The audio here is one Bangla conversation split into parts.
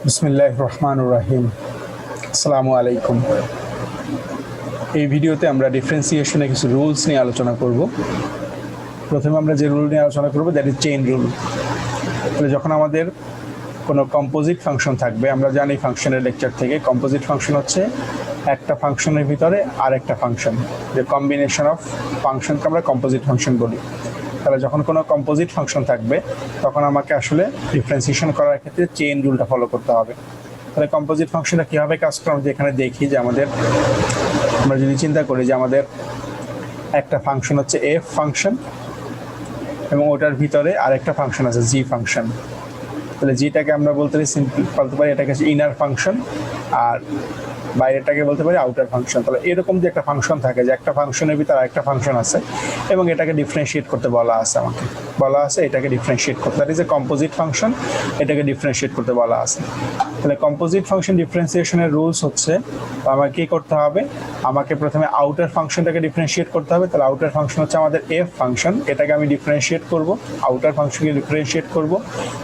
বিসমিল্লাহির রহমানির রহিম। আসসালামু আলাইকুম। এই ভিডিওতে আমরা ডিফারেন্সিয়েশনের কিছু রুলস নিয়ে আলোচনা করব। প্রথমে আমরা যে রুল নিয়ে আলোচনা করব দ্যাট ইজ চেইন রুল। তাহলে যখন আমাদের কোনো কম্পোজিট ফাংশন থাকবে, আমরা জানি ফাংশনের লেকচার থেকে কম্পোজিট ফাংশন হচ্ছে একটা ফাংশনের ভিতরে আরেকটা ফাংশন, যে কম্বিনেশন অফ ফাংশনকে আমরা কম্পোজিট ফাংশন বলি। তাহলে যখন কোনো কম্পোজিট ফাংশন থাকবে তখন আমাকে আসলে ডিফারেন্সিয়েশন করার ক্ষেত্রে চেইন রুলটা ফলো করতে হবে। তাহলে কম্পোজিট ফাংশনটা কীভাবে কাজ করে আমরা এখানে দেখি যে আমরা যদি চিন্তা করি যে আমাদের একটা ফাংশন হচ্ছে এফ ফাংশন এবং ওটার ভিতরে আরেকটা ফাংশন আছে জি ফাংশন। তাহলে জিটাকে আমরা বলতে পারি এটাকে হচ্ছে ইনার ফাংশন, আর বাইরেটাকে বলতে পারি আউটার ফাংশন। তাহলে এরকম যে একটা ফাংশন থাকে, যে একটা ফাংশনের ভিতরে আরেকটা ফাংশন আছে এবং এটাকে ডিফারেন্সিয়েট করতে বলা আছে এটাকে ডিফারেন্সিয়েট করতে, that is A composite function, এটাকে ডিফারেন্সিয়েট করতে বলা আছে। তাহলে কম্পোজিট ফাংশন ডিফারেন্সিয়েশনের রুলস হচ্ছে আমাকে কী করতে হবে, আমাকে প্রথমে আউটার ফাংশনটাকে ডিফারেন্সিয়েট করতে হবে। তাহলে আউটার ফাংশন হচ্ছে আমাদের এফ ফাংশন, এটাকে আমি ডিফারেন্সিয়েট করব, আউটার ফাংশনকে ডিফারেন্সিয়েট করব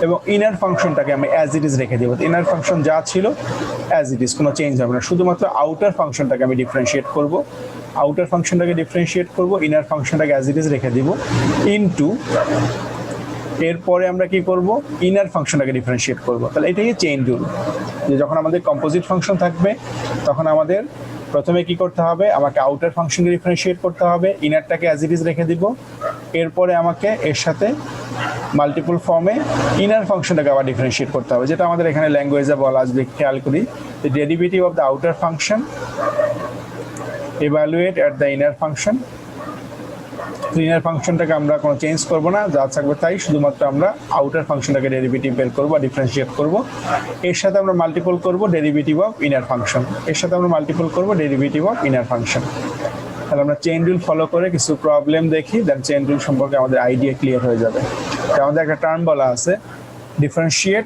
এবং ইনার ফাংশনটাকে আমি অ্যাজ ইট ইজ রেখে দেবো। ইনার ফাংশন যা ছিল অ্যাজ ইট ইজ, কোনো চেঞ্জ হবে না, শুধুমাত্র আউটার ফাংশনটাকে আমি ডিফারেন্সিয়েট করব, ইনার ফাংশনটাকে অ্যাজ ইট ইজ রেখে দিব ইনটু, এরপরে আমরা কি করব, ইনার ফাংশনটাকে ডিফারেন্সিয়েট করব। তাহলে এটাই চেইন রুল, যে যখন আমাদের কম্পোজিট ফাংশন থাকবে তখন আমাদের প্রথমে কি করতে হবে, আমাকে আউটার ফাংশনকে ডিফারেন্সিয়েট করতে হবে, ইনারটাকে অ্যাজ ইট ইজ রেখে দিব, এরপরে আমাকে এর সাথে মাল্টিপল ফর্মে ইনার ফাংশনটাকে আবার ডিফারেন্সিয়েট করতে হবে, যেটা আমাদের এখানে ল্যাঙ্গুয়েজে বলা আসবে। খেয়াল করি, the derivative of the outer function evaluate at the inner function। Inner ফাংশনটাকে আমরা কোনো চেঞ্জ করব না, যা থাকবে তাই, শুধুমাত্র আমরা আউটার ফাংশনটাকে ডেরিভেটিভ বের করবো, ডিফারেন্সিয়েট করব। এর সাথে আমরা মাল্টিপল করব ডেরিভেটিভ অফ ইনার ফাংশন, তাহলে আমরা চেইন রুল ফলো করে কিছু প্রবলেম দেখি, দেন চেইন রুল সম্পর্কে আমাদের আইডিয়া ক্লিয়ার হয়ে যাবে। আমাদের একটা টার্ম বলা আছে ডিফারেন্সিয়েট,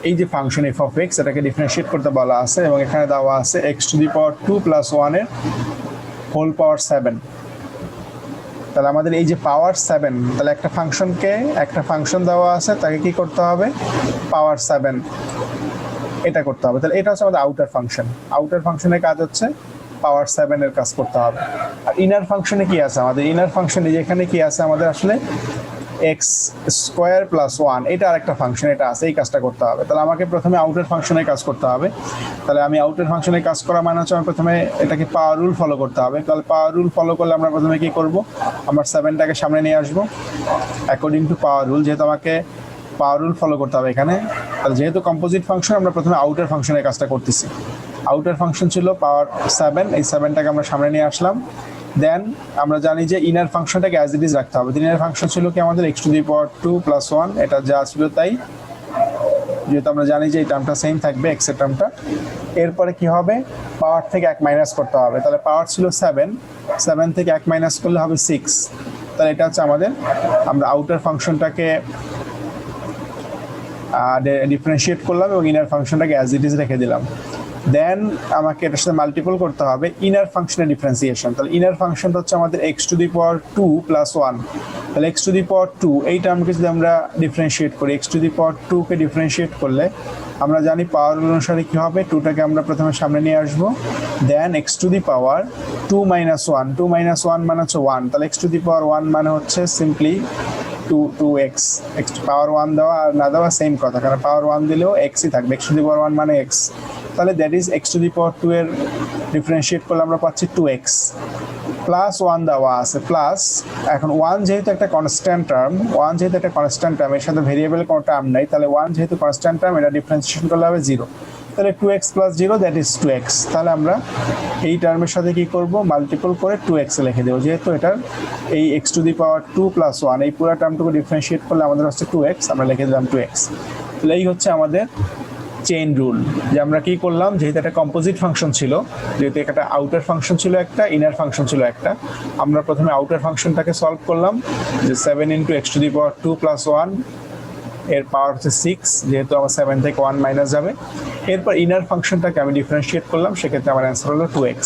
এই যে ফাংশন এফ অফ এক্স, এটাকে ডিফারেন্সিয়েট করতে বলা আছে এবং এখানে দেওয়া আছে এক্স টু দি পাওয়ার 2 + 1 এর হোল পাওয়ার 7। তাহলে আমাদের এই যে পাওয়ার 7, তাহলে একটা ফাংশন দেওয়া আছে, তাকে কি করতে হবে, পাওয়ার 7 এটা করতে হবে। তাহলে এটা হচ্ছে আমাদের আউটার ফাংশনের কাজ হচ্ছে পাওয়ার 7 এর কাজ করতে হবে। আর ইনার ফাংশনে কি আছে, আমাদের ইনার ফাংশনে যেখানে কি আছে, আমাদের আসলে এক্স স্কোয়ার প্লাস 1, এটা আরেকটা ফাংশন, এটা আছে, এই কাজটা করতে হবে। তাহলে আমাকে প্রথমে আউটার ফাংশনের কাজ করতে হবে। তাহলে আমি আউটার ফাংশনের কাজ করা মানে হচ্ছে আমি প্রথমে এটাকে পাওয়ার রুল ফলো করতে হবে। তাহলে পাওয়ার রুল ফলো করলে আমরা প্রথমে কি করব, আমার 7টাকে সামনে নিয়ে আসবো অ্যাকর্ডিং টু পাওয়ার রুল, যেহেতু আমাকে পাওয়ার রুল ফলো করতে হবে এখানে। তাহলে যেহেতু কম্পোজিট ফাংশন, আমরা প্রথমে আউটার ফাংশনের কাজটা করতেছি। আউটার ফাংশন ছিল পাওয়ার 7, এই 7টাকে আমরা সামনে নিয়ে আসলাম। দেন আমরা জানি যে ইনার ফাংশনটাকে অ্যাজ ইট ইজ রাখতে হবে। ইনার ফাংশন ছিল কি আমাদের এক্স টু দি পাওয়ার 2 + 1, এটা যা ছিল তাই, যেহেতু আমরা জানি যে এই টার্মটা সেম থাকবে, এক্স এর টার্মটা। এরপরে কি হবে, পাওয়ার থেকে 1 মাইনাস করতে হবে। তাহলে পাওয়ার ছিল 7 থেকে 1 মাইনাস করলে হবে 6। তাহলে এটা হচ্ছে আমাদের, আমরা আউটার ফাংশনটাকে ডিফারেন্সিয়েট করলাম এবং ইনার ফাংশনটাকে অ্যাজ ইট ইজ রেখে দিলাম। দেন আমাকে এটার সাথে মাল্টিপল করতে হবে ইনার ফাংশনের ডিফারেন্সিয়েশন। তাহলে ইনার ফাংশনটা হচ্ছে আমাদের এক্স টু দি পাওয়ার 2 + 1। তাহলে এক্স টু দি পাওয়ার 2 এই টার্মকে যদি আমরা ডিফারেন্সিয়েট করি, এক্স টু দি পাওয়ার 2কে ডিফারেন্সিয়েট করলে আমরা জানি পাওয়ার অনুসারে কী হবে, 2টাকে আমরা প্রথমে সামনে নিয়ে আসবো। দেন এক্স টু দি পাওয়ার 2 - 1 মানে হচ্ছে 1। তাহলে এক্স টু দি পাওয়ার 1 মানে হচ্ছে সিম্পলি 2x, পাওয়ার 1 দেওয়া আর না দেওয়া সেম কথা, কারণ পাওয়ার 1 দিলেও এক্সই থাকবে, এক্স টু দি পাওয়ার 1 মানে এক্স। তাহলে that is x to the power 2 এর ডিফারেন্সিয়েট করলে আমরা পাচ্ছি 2x প্লাস 1 দেওয়া আছে, প্লাস এখন 1 যেহেতু একটা কনস্ট্যান্ট টার্ম, এর সাথে ভেরিয়েবলের কোনো টার্ম নাই, তাহলে 1 যেহেতু কনস্ট্যান্ট টার্ম, এটা ডিফারেন্সিয়েশন করলে হবে 0। তাহলে 2x + 0 দ্যাট ইজ 2x। তাহলে আমরা এই টার্মের সাথে কি করব, মাল্টিপল করে 2x লিখে দেবো, যেহেতু এটার এই এক্স টু দি পাওয়ার 2 + 1 এই পুরো টার্মটুকু ডিফারেন্সিয়েট করলে আমাদের হচ্ছে 2x, আমরা লিখে দিলাম 2x। তাহলে এই হচ্ছে আমাদের চেইন রুল, যে আমরা কি করলাম, যেহেতু একটা কম্পোজিট ফাংশন ছিল, যেহেতু একটা আউটার ফাংশন ছিল একটা, ইনার ফাংশন ছিল একটা, আমরা প্রথমে আউটার ফাংশনটাকে সলভ করলাম, যে 7 × x টু দি পাওয়ার 2 + 1, এর পাওয়ার হচ্ছে 6, যেহেতু আমার 7 থেকে 1 মাইনাস যাবে। এরপর ইনার ফাংশনটাকে আমি ডিফারেন্সিয়েট করলাম, সেক্ষেত্রে আমার অ্যান্সার হলো 2x।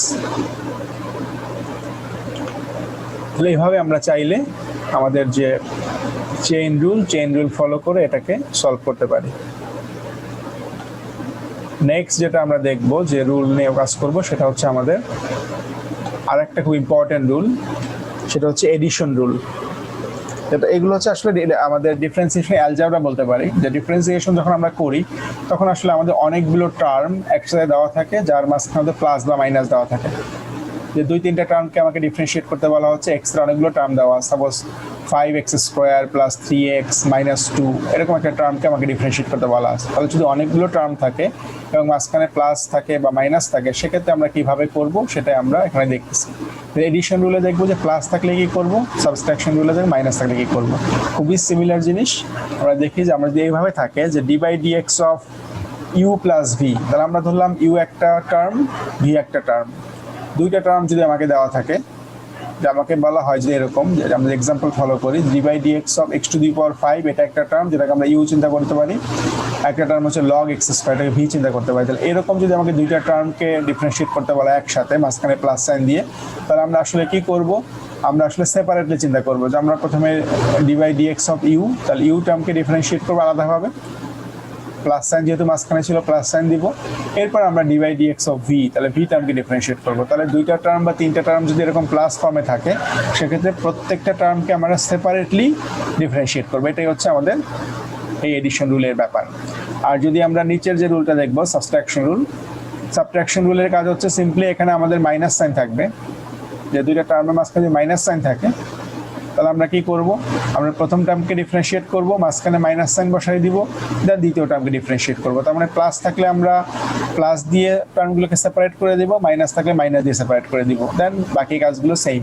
তাহলে এইভাবে আমরা চাইলে আমাদের যে চেইন রুল ফলো করে এটাকে সলভ করতে পারি। নেক্সট যেটা আমরা দেখব যে রুল নিয়ে কাজ করব সেটা হচ্ছে আমাদের আরেকটা খুব ইম্পর্টেন্ট রুল, সেটা হচ্ছে এডিশন রুল। এগুলো হচ্ছে আসলে আমাদের ডিফারেন্সিয়েশন অ্যালজেব্রা বলতে পারি, যে ডিফারেন্সিয়েশন যখন আমরা করি তখন আসলে আমাদের অনেকগুলো টার্ম একসাথে দেওয়া থাকে যার মাঝখানে প্লাস বা মাইনাস দেওয়া থাকে। যে 2-3টা টার্মকে আমাকে ডিফারেন্সিয়েট করতে বলা হচ্ছে, এক্সট্রা অনেকগুলো টার্ম দেওয়া, suppose 5x² plus 3x minus 2 এরকম একটা টার্মকে আমাকে ডিফারেন্সিয়েট করতে বলা আছে। তাহলে যদি অনেকগুলো টার্ম থাকে এবং মাঝখানে প্লাস থাকে বা মাইনাস থাকে, সেক্ষেত্রে আমরা কিভাবে করব সেটাই আমরা এখানে দেখতেছি। এডিশন রুলে দেখবো যে প্লাস থাকলে কি করব, সাবস্ট্রাকশন রুলে দেখবো মাইনাস থাকলে কি করব। খুবই সিমিলার জিনিস। আমরা দেখি যে আমরা যদি এইভাবে থাকে যে d/dx of u plus v, তাহলে আমরা ধরলাম u একটা টার্ম, v একটা টার্ম, দুইটা টার্ম যদি আমাকে দেওয়া থাকে, যে আমাকে বলা হয় যে এরকম, যে আমরা এক্সাম্পল ফলো করি d/dx অফ x⁵, এটা একটা টার্ম যেটাকে আমরা u চিন্তা করতে পারি, একটা টার্ম হচ্ছে log x², এটাকে v চিন্তা করতে পারি। তাহলে এরকম যদি আমাকে দুইটা টার্মকে ডিফারেন্সিয়েট করতে বলা একসাথে মাঝখানে প্লাস সাইন দিয়ে, তাহলে আমরা আসলে কি করব, আমরা আসলে সেপারেটলি চিন্তা করব। যে আমরা প্রথমে d/dx অফ u, তাহলে u টার্মকে ডিফারেন্সিয়েট করবো আলাদাভাবে, প্লাস সাইন যেহেতু মাঝখানে ছিল প্লাস সাইন দিব। এরপর আমরা d/dx অফ v, তাহলে v টার্মকে ডিফারেন্সিয়েট করবো। তাহলে দুইটা টার্ম বা তিনটা টার্ম যদি এরকম প্লাস ফর্মে থাকে, সেক্ষেত্রে প্রত্যেকটা টার্মকে আমরা সেপারেটলি ডিফারেন্সিয়েট করবো। এটাই হচ্ছে আমাদের এই এডিশন রুলের ব্যাপার। আর যদি আমরা নিচের যে রুলটা দেখবো সাবট্রাকশন রুল, সাবট্রাকশন রুলের কাজ হচ্ছে সিম্পলি এখানে আমাদের মাইনাস সাইন থাকবে, যে দুইটা টার্মের মাঝখানে যদি মাইনাস সাইন থাকে, তাহলে আমরা কি করব, আমরা প্রথম টার্মকে ডিফারেন্সিয়েট করব, মাঝখানে মাইনাস সাইন বসাই দিব, দেন দ্বিতীয় টার্মকে ডিফারেন্সিয়েট করব। তার মানে প্লাস থাকলে আমরা প্লাস দিয়ে টার্মগুলোকে সেপারেট করে দিব, মাইনাস থাকলে মাইনাস দিয়ে সেপারেট করে দিব, দেন বাকি কাজগুলো সেম।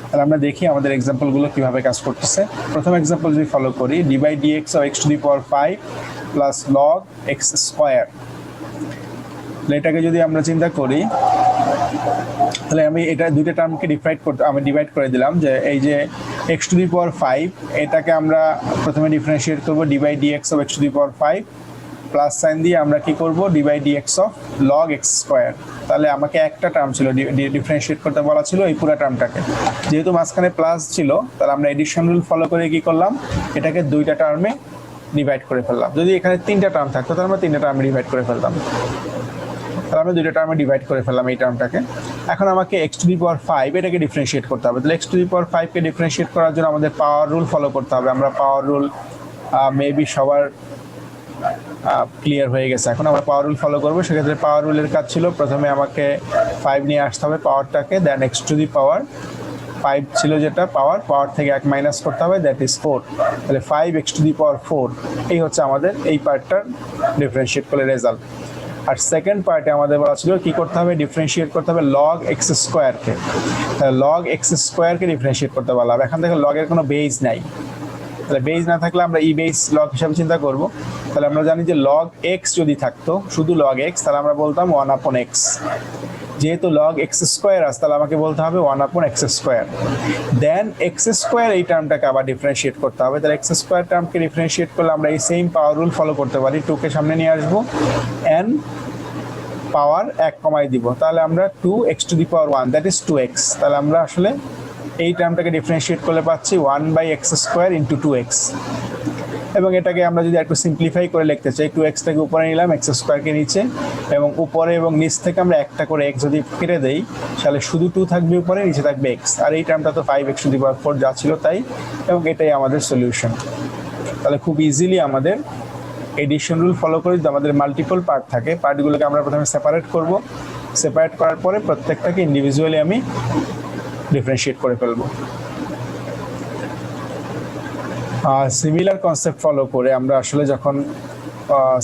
তাহলে আমরা দেখি আমাদের এক্সাম্পলগুলো কিভাবে কাজ করতেছে। প্রথম এক্সাম্পল যদি ফলো করি, d/dx of x⁵ plus log x², এটাকে যদি আমরা চিন্তা করি, তাহলে আমি এটা দুইটা টার্মকে ডিভাইড করে দিলাম। যে এই যে x⁵, এটাকে আমরা প্রথমে ডিফারেন্সিয়েট করব d/dx of x⁵, plus sign দিয়ে আমরা কি করব d/dx অফ log x²। তাহলে আমাকে একটা টার্ম ছিল ডিফারেন্সিয়েট করতে বলা ছিল এই পুরো টার্মটাকে, যেহেতু মাঝখানে প্লাস ছিল, তাহলে আমরা এডিশন রুল ফলো করে কি করলাম, এটাকে দুইটা টার্মে ডিভাইড করে ফেললাম। যদি এখানে তিনটা টার্ম থাকতো তাহলে আমরা তিনটা টার্মে ডিভাইড করে ফেলতাম, তাহলে আমরা দুইটা টার্মে ডিভাইড করে ফেললাম এই টার্মটাকে। এখন আমাকে x⁵ এটাকে ডিফারেন্সিয়েট করতে হবে। তাহলে x⁵কে ডিফারেন্সিয়েট করার জন্য আমাদের পাওয়ার রুল ফলো করতে হবে। আমরা পাওয়ার রুল মেবি সবার ক্লিয়ার হয়ে গেছে। এখন আমরা পাওয়ার রুল ফলো করবো। সেক্ষেত্রে পাওয়ার রুলের কাজ ছিল প্রথমে আমাকে 5 নিয়ে আসতে হবে পাওয়ারটাকে, দেন x⁵, ছিল যেটা পাওয়ার থেকে 1 মাইনাস করতে হবে, দ্যাট ইজ 4। তাহলে 5x⁴, এই হচ্ছে আমাদের এই পার্টটার ডিফারেন্সিয়েট করলে রেজাল্ট। আর সেকেন্ড পার্টে আমাদের বলা ছিল কি করতে হবে, ডিফারেন্সিয়েট করতে হবে log x²কে। তাহলে log x²কে ডিফারেন্সিয়েট করতে বলা হবে। এখান থেকে লগের কোনো বেজ নাই, তাহলে বেজ না থাকলে আমরা ই বেস লগ হিসাবে চিন্তা করব। তাহলে আমরা জানি যে log x যদি থাকতো, শুধু log x, তাহলে আমরা বলতাম 1/x। যেহেতু log x² আছে, তাহলে আমাকে বলতে হবে 1/x²। দেন x² এই টার্মটাকে আবার ডিফারেন্সিয়েট করতে হবে। তাহলে x² টার্মকে ডিফারেন্সিয়েট করলে আমরা এই সেম পাওয়ার রুল ফলো করতে পারি। 2কে সামনে নিয়ে আসবো, n পাওয়ার 1 কমাই দিব, তাহলে আমরা 2x⁴, দ্যাট ইজ 2x। তাহলে আমরা আসলে এই টার্মটাকে ডিফারেন্সিয়েট করলে পাচ্ছি 1/x² ইন্টু 2x। এবং এটাকে আমরা যদি একটু সিম্পলিফাই করে লিখতে চাই, 2x-টাকে উপরে নিলাম, x²কে নিচে, এবং উপরে এবং নিচ থেকে আমরা একটা করে x যদি কেটে দেই, তাহলে শুধু 2 থাকবে উপরে, নিচে থাকবে x। আর এই টার্মটা তো 5x⁴ যা ছিল তাই, এবং এটাই আমাদের সলিউশন। তাহলে খুব ইজিলি আমাদের এডিশন রুল ফলো করে যদি আমাদের মাল্টিপল পার্ট থাকে, পার্টগুলোকে আমরা প্রথমে সেপারেট করব, সেপারেট করার পরে প্রত্যেকটাকে ইন্ডিভিজুয়ালি আমি ডিফারেন্সিয়েট করে ফেলবো। সিমিলার কনসেপ্ট ফলো করে আমরা আসলে যখন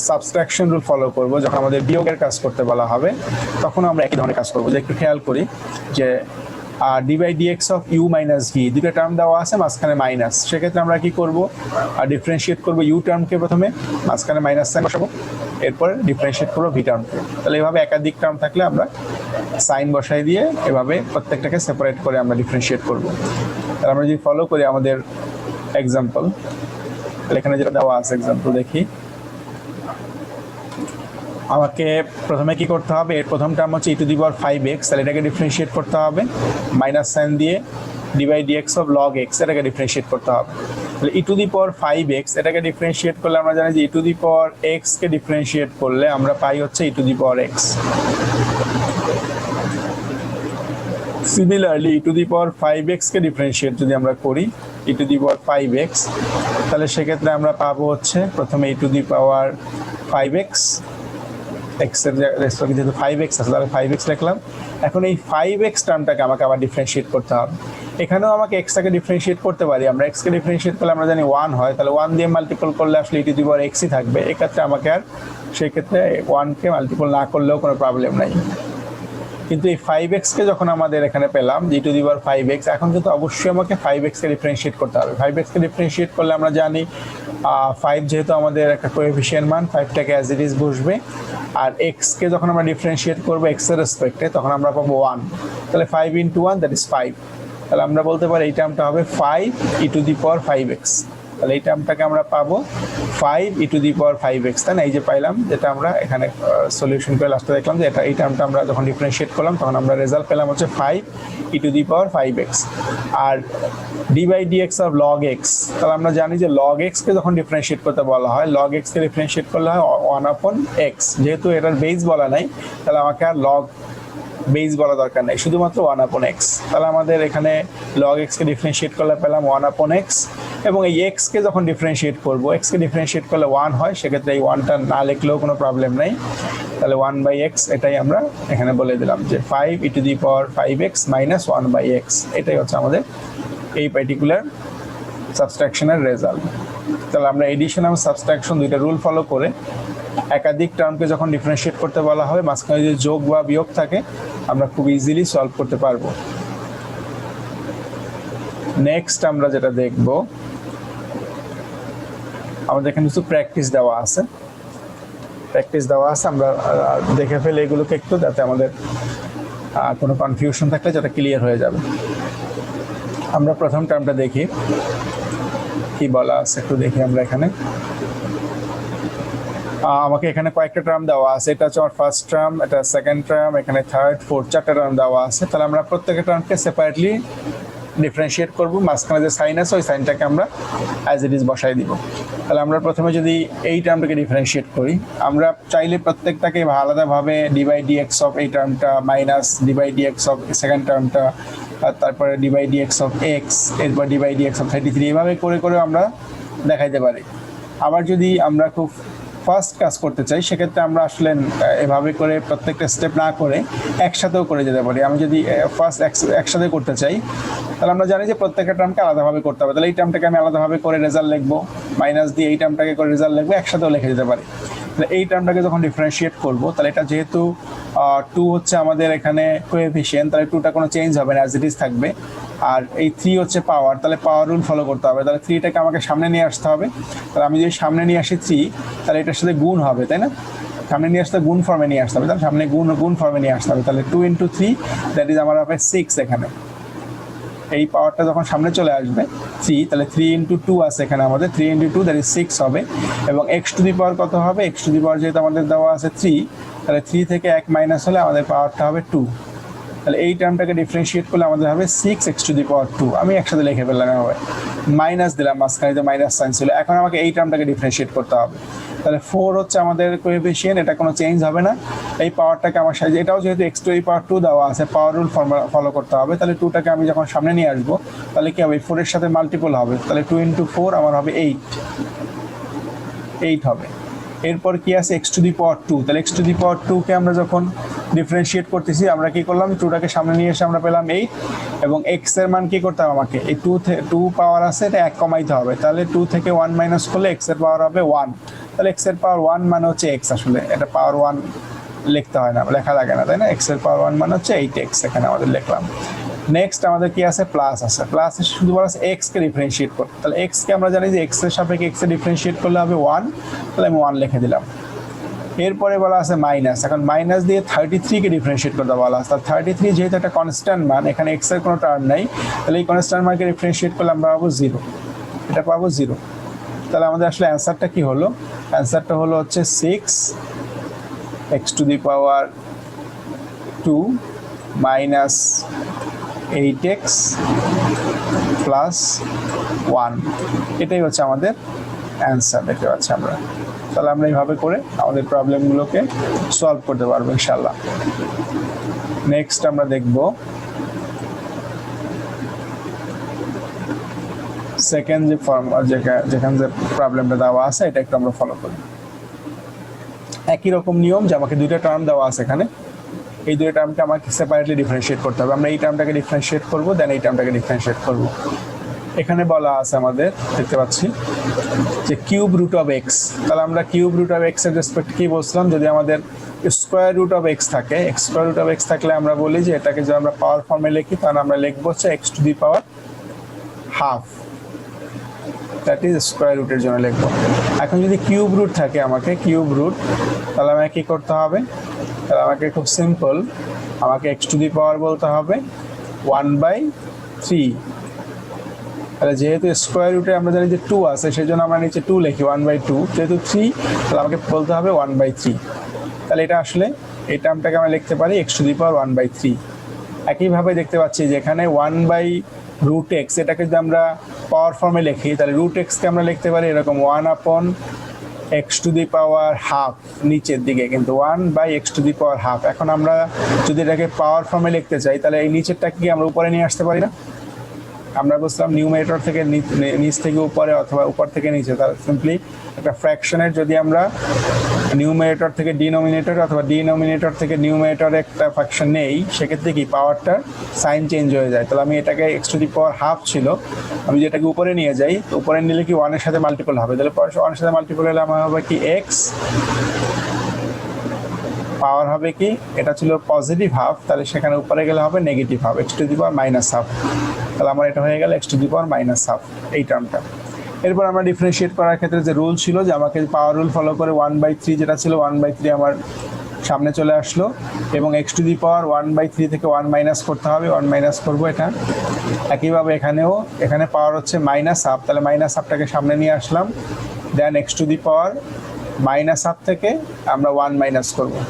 সাবট্রাকশন রুল ফলো করব, যখন আমাদের বিয়োগের কাজ করতে বলা হবে, তখন আমরা একই ধরনের কাজ করব। যে একটু খেয়াল করি যে d/dx of u minus v, দুটো টার্ম দেওয়া আছে, মাঝখানে মাইনাস। সেক্ষেত্রে আমরা কি করব, ডিফারেন্সিয়েট করব u টার্মকে প্রথমে, মাঝখানে মাইনাস সাইন বসাবো, এরপর ডিফারেন্সিয়েট করবো v টার্মকে। তাহলে এভাবে একাধিক টার্ম থাকলে আমরা সাইন বসাই দিয়ে এভাবে প্রত্যেকটাকে সেপারেট করে আমরা ডিফারেন্সিয়েট করব। তাহলে আমরা যদি ফলো করি আমাদের এক্সাম্পল, এখানে যেটা দেওয়া আছে এক্সাম্পল দেখি। আমাকে প্রথমে কি করতে হবে, এর প্রথম টার্ম হচ্ছে e⁵x, তাহলে এটাকে ডিফারেন্সিয়েট করতে হবে মাইনাস সাইন দিয়ে, d/dx অফ log x, এটাকে ডিফারেন্সিয়েট করতে হবে। তাহলে e to the power 5x এটাকে ডিফারেন্সিয়েট করলে আমরা জানি যে e to the power x কে ডিফারেন্সিয়েট করলে আমরা পাই হচ্ছে e to the power x। Similarly e to the power 5x কে ডিফারেন্সিয়েট যদি আমরা করি e to the power 5x, তাহলে সেক্ষেত্রে আমরা পাবো হচ্ছে প্রথমে ই to the power 5x, x এর রেসপেক্টে যেহেতু 5x আছে তাহলে 5x লিখলাম। এখন এই 5x টার্মটাকে আমাকে আবার ডিফারেন্সিয়েট করতে হবে। এখানেও আমাকে x টাকে ডিফারেন্সিয়েট করতে পারি, আমরা x কে ডিফারেন্সিয়েট করলে আমরা জানি 1 হয়, তাহলে 1 দিয়ে মাল্টিপল করলে আসলে ই টু দি পাওয়ার x ই থাকবে। এক্ষেত্রে আমাকে আর সেই ক্ষেত্রে 1 কে মাল্টিপল না করলেও কোনো প্রবলেম নাই। কিন্তু এই 5x কে যখন আমাদের এখানে পেলাম ই টু দি পাওয়ার 5x, এখন কিন্তু অবশ্যই আমাকে 5x কে ডিফারেন্সিয়েট করতে হবে। 5x কে ডিফারেন্সিয়েট করলে আমরা জানি 5 যেহেতু আমাদের একটা কোএফিশিয়েন্ট মান, 5টাকে অ্যাজ ইট ইজ বসবে, আর x কে যখন আমরা ডিফারেন্সিয়েট করবো x এর রেসপেক্টে তখন আমরা পাবো 1, তাহলে 5 × 1 দ্যাট ইজ 5। তাহলে আমরা বলতে পারি এই টার্মটা হবে 5 e to the power 5x। তাহলে এই টার্মটাকে আমরা পাবো 5 e to the power 5x, তাই না? এই যে পাইলাম, যেটা আমরা এখানে সলিউশন করে লাস্টে দেখলাম যে এই টার্মটা আমরা যখন ডিফারেন্সিয়েট করলাম তখন আমরা রেজাল্ট পেলাম হচ্ছে 5 e to the power 5x। আর d/dx অফ log x, তাহলে আমরা জানি যে log x কে যখন ডিফারেন্সিয়েট করতে বলা হয়, log x কে ডিফারেন্সিয়েট করলে হয় 1/x। যেহেতু এটার বেস বলা নাই তাহলে আমাকে আর log বেস বলা দরকার নেই, শুধুমাত্র 1/x। তাহলে আমাদের এখানে log x কে ডিফারেন্সিয়েট করলে পেলাম 1/x, এবং এই x কে যখন ডিফারেন্সিয়েট করব, x কে ডিফারেন্সিয়েট করলে 1 হয়, সেক্ষেত্রে এই 1টা না লিখলেও কোনো প্রবলেম নেই। তাহলে 1/x এটাই আমরা এখানে বলে দিলাম যে 5 e to the power 5x minus 1/x, এটাই হচ্ছে আমাদের এই পার্টিকুলার সাবট্রাকশনের রেজাল্ট। তাহলে আমরা এডিশন এবং সাবট্রাকশন দুইটা রুল ফলো করে একাধিক টার্মকে যখন ডিফারেন্সিয়েট করতে বলা হবে, মাঝখানে যদি যোগ বা বিয়োগ থাকে আমরা খুব ইজিলি সলভ করতে পারবো। নেক্সট আমরা যেটা দেখব, আমাদের এখানে কিছু প্র্যাকটিস দেওয়া আছে, আমরা দেখে ফেলে এগুলোকে একটু, যাতে আমাদের কোনো কনফিউশন থাকলে যেটা ক্লিয়ার হয়ে যাবে। আমরা প্রথম টার্মটা দেখি কি বলা আছে, একটু দেখি আমরা এখানে। আমাকে এখানে কয়েকটা টার্ম দেওয়া আছে, এটা হচ্ছে আমার ফার্স্ট টার্ম, এটা সেকেন্ড টার্ম, এখানে থার্ড, ফোর্থ, 4টা টার্ম দেওয়া আছে। তাহলে আমরা প্রত্যেকটা টার্মকে সেপারেটলি ডিফারেন্সিয়েট করব, মাঝখানে যে সাইন আছে ওই সাইনটাকে আমরা অ্যাজ ইট ইজ বসাই দিব। তাহলে আমরা প্রথমে যদি এই টার্মটাকে ডিফারেন্সিয়েট করি, আমরা চাইলে প্রত্যেকটাকে আলাদাভাবে d/dx অফ এই টার্মটা মাইনাস d/dx অফ সেকেন্ড টার্মটা, তারপরে d/dx অফ x, এরপর d/dx অফ 33, এভাবে করে করে আমরা দেখাইতে পারি। আবার যদি আমরা খুব ফার্স্ট কাজ করতে চাই, সেক্ষেত্রে আমরা আসলে এভাবে করে প্রত্যেকটা স্টেপ না করে একসাথেও করে যেতে পারি। আমি যদি ফার্স্ট একসাথে করতে চাই, তাহলে আমরা জানি যে প্রত্যেকটা টার্মকে আলাদাভাবে করতে হবে। তাহলে এই টার্মটাকে আমি আলাদাভাবে করে রেজাল্ট লিখবো, মাইনাস দিয়ে এই টার্মটাকে করে রেজাল্ট লিখবো, একসাথেও লিখে যেতে পারি। তাহলে এই টার্মটাকে যখন ডিফারেন্সিয়েট করবো, তাহলে এটা যেহেতু 2 হচ্ছে আমাদের এখানে কোএফিশিয়েন্ট, তাহলে 2টা কোনো চেঞ্জ হবে না, অ্যাজ ইট ইজ থাকবে। আর এই 3 হচ্ছে পাওয়ার, তাহলে পাওয়ার রুল ফলো করতে হবে। তাহলে 3টাকে আমাকে সামনে নিয়ে আসতে হবে। তাহলে আমি যদি সামনে নিয়ে আসি 3, তাহলে এটার সাথে গুণ হবে, তাই না? সামনে নিয়ে আসতে গুণ ফর্মে নিয়ে আসতে হবে, তাহলে সামনে গুণ ফর্মে নিয়ে আসতে হবে। তাহলে 2 × 3 দ্যাট ইজ আমার হবে 6। এখানে এই পাওয়ারটা যখন সামনে চলে আসবে 3, তাহলে 3 × 2 আছে এখানে আমাদের, 3 × 2 দ্যাট ইজ 6 হবে। এবং x টু দি পাওয়ার কত হবে? x টু দি পাওয়ার যেহেতু আমাদের দেওয়া আছে 3, তাহলে 3 থেকে 1 মাইনাস হলে আমাদের পাওয়ারটা হবে 2। তাহলে এই টার্মটাকে ডিফারেন্সিয়েট করলে আমাদের হবে 6x টু দি পাওয়ার 2। আমি একসাথে লিখে ফেললাম, এভাবে মাইনাস দিলাম, মাঝখানে যে মাইনাস সাইন ছিল। এখন আমাকে এই টার্মটাকে ডিফারেন্সিয়েট করতে হবে। তাহলে 4 হচ্ছে আমাদের কোএফিশিয়েন্ট, এটা কোনো চেঞ্জ হবে না। এই পাওয়ারটাকে আমার সাইজ, এটাও যেহেতু x টু দি পাওয়ার 2 দেওয়া আছে, পাওয়ার রুল ফলো করতে হবে। তাহলে 2টাকে আমি যখন সামনে নিয়ে আসবো, তাহলে কি হবে? 4 এর সাথে মাল্টিপল হবে, তাহলে 2 × 4 আমার হবে 8 হবে। এরপর কি আছে? x to the power 2। তাহলে x টু দি পাওয়ার 2কে আমরা যখন ডিফারেন্সিয়েট করতেছি, আমরা কি করলাম? 2টাকে সামনে নিয়ে এসে আমরা পেলাম 8, এবং x এর মান কি করতে হবে? আমাকে এই 2 পাওয়ার আছে, এটা 1 কমাইতে হবে। তাহলে 2 থেকে 1 মাইনাস করলে x এর পাওয়ার হবে 1। তাহলে x এর পাওয়ার 1 মানে হচ্ছে x, আসলে এটা পাওয়ার 1 লিখতে হয় না, লেখা লাগে না, তাই না? x এর পাওয়ার 1 মানে হচ্ছে 8x, এখানে আমাদের লিখলাম। নেক্সট আমাদের কি আছে? প্লাস আছে। প্লাস শুধু বলা আছে x কে ডিফারেন্সিয়েট করতে। তাহলে x কে আমরা জানি যে x এর সাপেক্ষে x এ ডিফারেন্সিয়েট করলে হবে 1, তাহলে আমি 1 লিখে দিলাম। এরপরে বলা আছে মাইনাস। এখন মাইনাস দিয়ে 33 কে ডিফারেন্সিয়েট করতে বলা আছে। 33 যেহেতু একটা কনস্ট্যান্ট মান, এখানে x এর কোনো টার্ম নাই, তাহলে এই কনস্ট্যান্ট মানকে ডিফারেন্সিয়েট করলে আমরা পাবো 0, এটা পাবো 0। তাহলে আমাদের আসলে অ্যান্সারটা কি হলো? অ্যান্সারটা হলো হচ্ছে 6x two the power 2 minus 8x plus 1, এটাই হচ্ছে আমাদের অ্যান্সার। দেখতে পাচ্ছি আমরা। তাহলে আমরা এইভাবে করে আমাদের প্রবলেমগুলোকে সলভ করতে পারবো ইনশাল্লাহ। নেক্সট আমরা দেখব সেকেন্ড যে ফর্ম, যেখানে যে প্রবলেমটা দেওয়া আছে এটা একটু আমরা ফলো করি। একই রকম নিয়ম যে আমাকে দুইটা টার্ম দেওয়া আছে এখানে, এই দুইটা টার্মকে আমাকে সেপারেটলি ডিফারেন্সিয়েট করতে হবে। আমরা এই টার্মটাকে ডিফারেন্সিয়েট করবো, দেন এই টার্মটাকে ডিফারেন্সিয়েট করবো। এখানে বলা আছে আমাদের, দেখতে পাচ্ছি যে কিউব রুট অফ এক্স। তাহলে আমরা কিউব রুট অফ এক্স এর রেসপেক্ট কি বলছিলাম, যদি আমাদের স্কোয়ার রুট অফ এক্স থাকে, স্কোয়ার রুট অফ এক্স থাকলে আমরা বলি যে এটাকে যদি আমরা পাওয়ার ফর্মে লিখি তাহলে আমরা লিখবো হচ্ছে x to the power half, that is square রুটের জন্য লিখবো। এখন যদি কিউব রুট থাকে, আমাকে কিউব রুট, তাহলে আমাকে কি করতে হবে, তাহলে আমাকে খুব সিম্পল, আমাকে এক্স টু দি পাওয়ার বলতে হবে 1/3। তাহলে যেহেতু স্কোয়ার রুটে আমরা জানি যে 2 আছে, সেই জন্য আমরা নিচে 2 লিখি 1/2, যেহেতু 3 তাহলে আমাকে বলতে হবে 1/3। তাহলে এটা আসলে এই টার্মটাকে আমরা লিখতে পারি এক্স টু দি পাওয়ার 1/3। একইভাবে দেখতে পাচ্ছি যে এখানে 1/√x, এটাকে যদি আমরা পাওয়ার ফর্মে লিখি তাহলে √x-কে আমরা লিখতে পারি এরকম 1/x two the power half, নিচের দিকে কিন্তু 1/x two the power half. এখন আমরা যদি এটাকে পাওয়ার ফর্মে লিখতে চাই তাহলে এই নিচেরটাকে কি আমরা উপরে নিয়ে আসতে পারি না? আমরা বুঝলাম নিউমারেটর থেকে নিচ থেকে উপরে অথবা উপর থেকে নিচে, তাহলে সিম্পলি একটা ফ্র্যাকশনের যদি আমরা নিউমারেটর থেকে ডিনোমিনেটর অথবা ডিনোমিনেটর থেকে নিউমারেটরে একটা ফ্র্যাকশন নেই, সেক্ষেত্রে কি পাওয়ারটার সাইন চেঞ্জ হয়ে যায়। তাহলে আমি এটাকে x to the power half ছিল, আমি যেটাকে উপরে নিয়ে যাই, তো উপরে নিলে কি 1-এর সাথে মাল্টিপল হবে, তাহলে 1-এর সাথে মাল্টিপল হলে আমার হবে কি এক্স পাওয়ার হবে কি, এটা ছিল পজিটিভ হাফ, তাহলে সেখানে উপরে গেলে হবে negative half, x to the power minus half. তাহলে আমার এটা হয়ে গেল x to the power minus half, এই টার্মটা। এরপর আমরা ডিফারেন্সিয়েট করার ক্ষেত্রে যে রুল ছিল যে আমাকে পাওয়ার রুল ফলো করে 1/3 যেটা ছিল 1/3 আমার সামনে চলে আসলো, এবং এক্স টু দি পাওয়ার 1/3 থেকে 1 মাইনাস করতে হবে, 1 মাইনাস করবো এটা। একইভাবে এখানে পাওয়ার হচ্ছে মাইনাস হাফ, তাহলে মাইনাস হাফটাকে সামনে নিয়ে আসলাম, then x to the power minus half থেকে আমরা 1 মাইনাস করবো।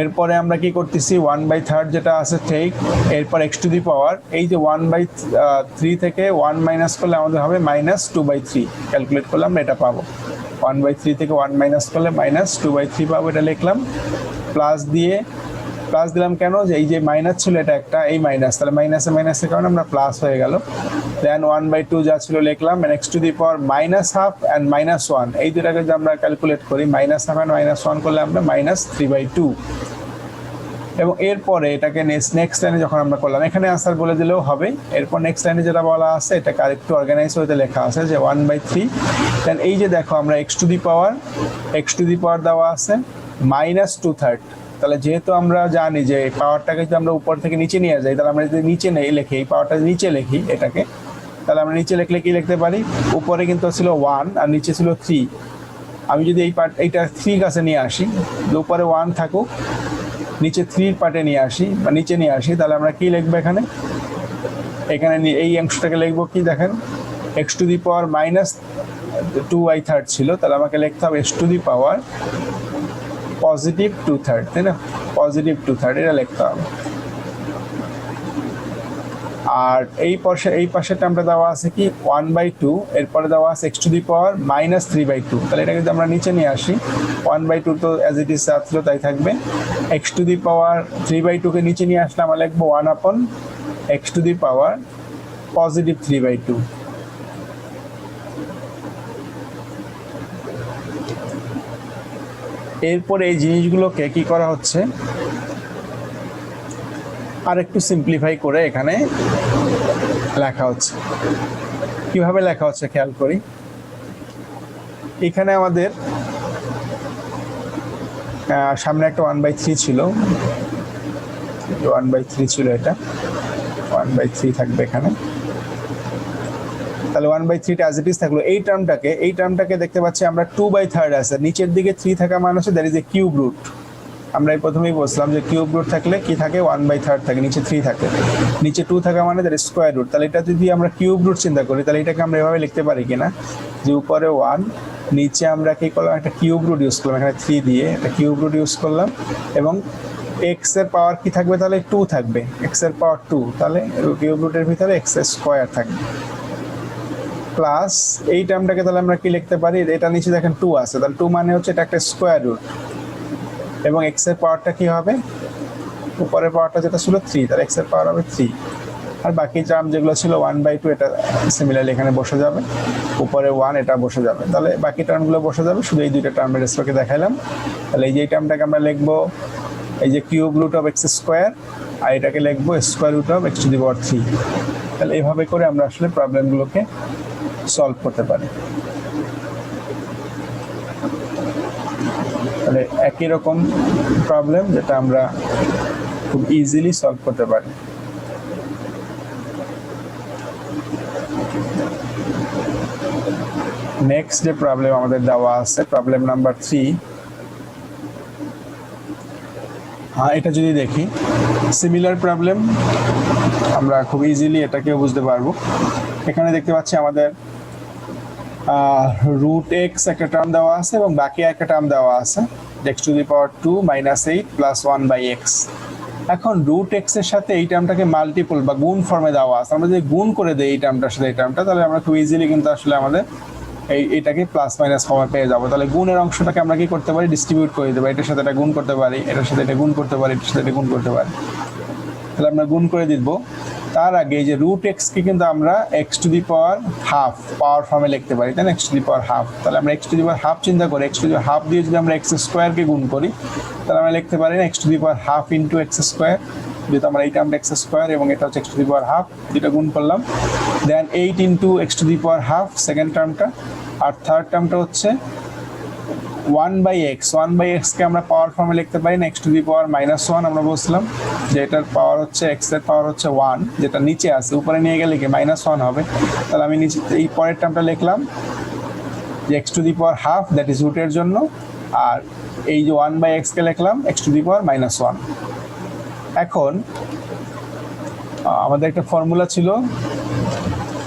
এরপরে আমরা কি করতেছি 1/3 যেটা আছে ঠিক, এরপর এক্স টু দি পাওয়ার এই যে 1/3 থেকে 1 মাইনাস করলে আমাদের হবে -2/3, ক্যালকুলেট করলে আমরা এটা পাবো। 1/3 থেকে 1 মাইনাস করলে -2/3 পাবো, এটা লিখলাম। প্লাস দিলাম কেন, যে এই যে মাইনাস ছিল এটা একটা, এই মাইনাস, তাহলে মাইনাসের কারণে আমরা প্লাস হয়ে গেল। দেন 1/2 যা ছিল লিখলাম, x to the power -1/2 and -1, এই দুটাকে যদি আমরা ক্যালকুলেট করি -1/2 অ্যান্ড -1 করলে আমরা -3/2। এবং এরপরে এটাকে নেক্সট লাইনে যখন আমরা করলাম, এখানে আনসার বলে দিলেও হবে। এরপর নেক্সট লাইনে যেটা বলা আছে এটাকে আরেকটু অর্গানাইজ হতে লেখা আছে যে 1/3, দেন এই যে দেখো আমরা এক্স টু দি পাওয়ার দেওয়া আছে -2/3। তাহলে যেহেতু আমরা জানি যে পাওয়ারটাকে যদি আমরা উপর থেকে নিচে নিয়ে যাই, তাহলে আমরা যদি নিচে লিখি, এই পাওয়ারটা নিচে লিখি এটাকে, তাহলে আমরা নিচে লিখলে কি লিখতে পারি, উপরে কিন্তু ছিল 1 আর নিচে ছিল 3। আমি যদি এইটা 3 কাছে নিয়ে আসি, উপরে 1 থাকুক, নিচে 3 পার্টে নিয়ে আসি বা নিচে নিয়ে আসি, তাহলে আমরা কি লিখবো এখানে এই অংশটাকে লিখবো কি, দেখেন এক্স টু দি পাওয়ার -2/3 ছিল, তাহলে আমাকে লিখতে হবে এক্স টু দি পাওয়ার +2/3, তাই না, +2/3 এটা লিখতে হবে। আর এই পাশেটা আমরা দেওয়া আছে কি 1/2, এরপরে দেওয়া আছে এক্স টু দি পাওয়ার -3/2, তাহলে এটা যদি আমরা নিচে নিয়ে আসি, 1/2 তো অ্যাজ ইট ইজ ছিল তাই থাকবে, এক্স টু দি পাওয়ার 3/2 নিচে নিয়ে আসলে আমরা লিখবো 1/x টু দি পাওয়ার +3/2। এরপরে এই জিনিসগুলোকে কি করা হচ্ছে, আর একটু সিম্পলিফাই করে এখানে লেখা হচ্ছে। কিভাবে লেখা হচ্ছে খেয়াল করি, এখানে আমাদের সামনে একটা 1/3 ছিল, 1/3 ছিল, এটা 1/3 থাকবে এখানে, তাহলে 1/3 অ্যাজ ইট ইজ থাকলো। এই টার্মটাকে দেখতে পাচ্ছি আমরা 2/3 আছে, নিচের দিকে 3 থাকা মানে হচ্ছে that is a cube root. আমরা এই প্রথমেই বলছিলাম যে কিউব রুট থাকলে কি থাকে, 1/3 থাকে, নিচে 3 থাকে, নিচে 2 থাকা মানে দ্যাট ইজ স্কোয়ার রুট। তাহলে এটা যদি আমরা কিউব রুট চিন্তা করি, তাহলে এটাকে আমরা এভাবে লিখতে পারি কিনা, যে উপরে 1, নিচে আমরা কি করলাম, একটা কিউব রুট ইউজ করলাম, এখানে 3 দিয়ে একটা কিউব রুট ইউজ করলাম, এবং এক্স এর পাওয়ার কি থাকবে তাহলে 2 থাকবে, এক্স এর পাওয়ার 2, তাহলে কিউব রুটের ভিতরে এক্স স্কয়ার থাকবে প্লাস এই টার্মটাকে তাহলে আমরা কি লিখতে পারি, এটা নিচে দেখেন 2 আছে, তাহলে 2 মানে হচ্ছে এটা একটা স্কয়ার রুট এবং এক্স এর পাওয়ারটা কি হবে, উপরের পাওয়ারটা যেটা ছিল 3, তাহলে এক্স এর পাওয়ার হবে 3, আর বাকি টার্ম যেগুলো ছিল 1/2 এটা সিমিলারলি এখানে বসে যাবে, উপরে 1 এটা বসে যাবে, তাহলে বাকি টার্মগুলো বসে যাবে, শুধু এই দুইটা টার্মের রেসপেক্টে দেখাইলাম। তাহলে এই যে টার্মটাকে আমরা লিখবো এই যে cube root of x square, আর এটাকে লিখবো square root of x to the power 3। তাহলে এইভাবে করে আমরা আসলে প্রবলেমগুলোকে সলভ করতে পারি। তাহলে একই রকম প্রবলেম যেটা আমরা খুব ইজিলি সলভ করতে পারি। নেক্সট যে প্রবলেম আমাদের দেওয়া আছে, প্রবলেম নাম্বার 3, এটা যদি দেখি সিমিলার প্রবলেম আমরা খুব ইজিলি এটাকেও বুঝতে পারবো। এখানে দেখতে পাচ্ছি আমাদের রুট এক্স একটা টার্ম দেওয়া আছে এবং বাকি একটা টার্ম দেওয়া আছে x to the power 2 - 8 plus 1/x। এখন রুট এক্স এর সাথে এই টার্মটাকে মাল্টিপল বা গুণ ফর্মে দেওয়া আছে, আমরা যদি গুণ করে দেই এই টার্মটার সাথে এই টার্মটা, তাহলে আমরা খুব ইজিলি কিন্তু আসলে আমাদের এইটাকে প্লাস মাইনাস ফর্মে পেয়ে যাবো। তাহলে গুণের অংশটাকে আমরা কি করতে পারি, ডিস্ট্রিবিউট করে দিতে পারি, এটার সাথে এটা গুণ করতে পারি, এটার সাথে এটা গুণ করতে পারি, এটার সাথে এটা গুণ করতে পারি। তাহলে আমরা গুণ করে দিব। তার আগে এই যে রুট এক্স কে কিন্তু আমরা x to the power half পাওয়ার ফর্মে লিখতে পারি, তাই না, x to the power half. তাহলে আমরা x to the power half চিন্তা করি, এক্স টু দি হাফ দিয়ে যদি আমরা এক্স স্কোয়ারকে গুণ করি, তাহলে আমরা লিখতে পারি x to the power half into x square, যেহেতু আমরা এই টার্মটা এক্স স্কোয়ার এবং এটা হচ্ছে x to the power half, যেটা গুণ করলাম, then 8 into x to the power half second টার্মটা, আর থার্ড টার্মটা হচ্ছে 1/x। 1/x কে আমরা পাওয়ার ফর্মে লিখতে পারি না, এক্স টু দি পাওয়ার -1। আমরা বলছিলাম যে এটার পাওয়ার হচ্ছে এক্স এর পাওয়ার হচ্ছে 1, যেটা নিচে আছে, উপরে নিয়ে গেলে কি -1 হবে। তাহলে আমি নিচে এই পরের টার্মটা লিখলাম যে x to the power half, that is রুটের জন্য, আর এই যে 1/x কে লিখলাম এক্স টু দি পাওয়ার -1। এখন আমাদের একটা ফর্মুলা ছিল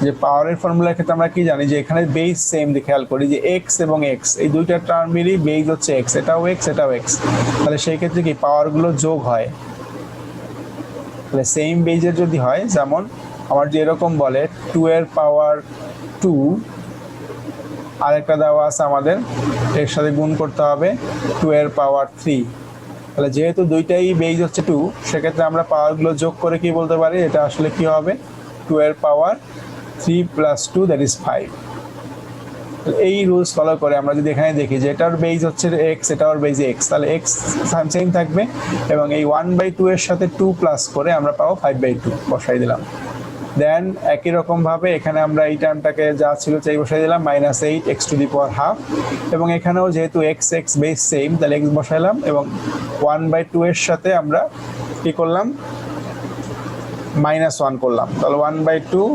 যে পাওয়ারের ফর্মুলার ক্ষেত্রে আমরা কি জানি যে এখানে বেস সেম খেয়াল করি যে এক্স এবং এক্স এই দুইটা টার্মেরই বেস হচ্ছে এক্স, এটাও এক্স এটাও এক্স, তাহলে সেই ক্ষেত্রে কি পাওয়ারগুলো যোগ হয়। তাহলে সেম বেজের যদি হয়, যেমন আমার যে এরকম বলে 2 এর পাওয়ার 2, আরেকটা দেওয়া আছে আমাদের এর সাথে গুণ করতে হবে 2 এর পাওয়ার 3। তাহলে যেহেতু দুইটাই বেস হচ্ছে 2, সেক্ষেত্রে আমরা পাওয়ারগুলো যোগ করে কি বলতে পারি, এটা আসলে কি হবে 2 এর পাওয়ার 3 + 2 দ্যাট ইজ 5। এই রুলস ফলো করে আমরা যদি এখানে দেখি যে এটার বেস হচ্ছে এক্স, এটার বেস এক্স, তাহলে এক্স সেম থাকবে এবং এই 1/2 এর সাথে 2 প্লাস করে আমরা পাবো 5/2, বসাই দিলাম। দেন একই রকম ভাবে এখানে আমরা এই টার্মটাকে যা ছিল তাই বসাই দিলাম -8 x to the power half, এবং এখানেও যেহেতু এক্স এক্স বেস সেম, তাহলে এক্স বসাইলাম এবং 1/2 এর সাথে আমরা কি করলাম -1 করলাম, তাহলে 1/2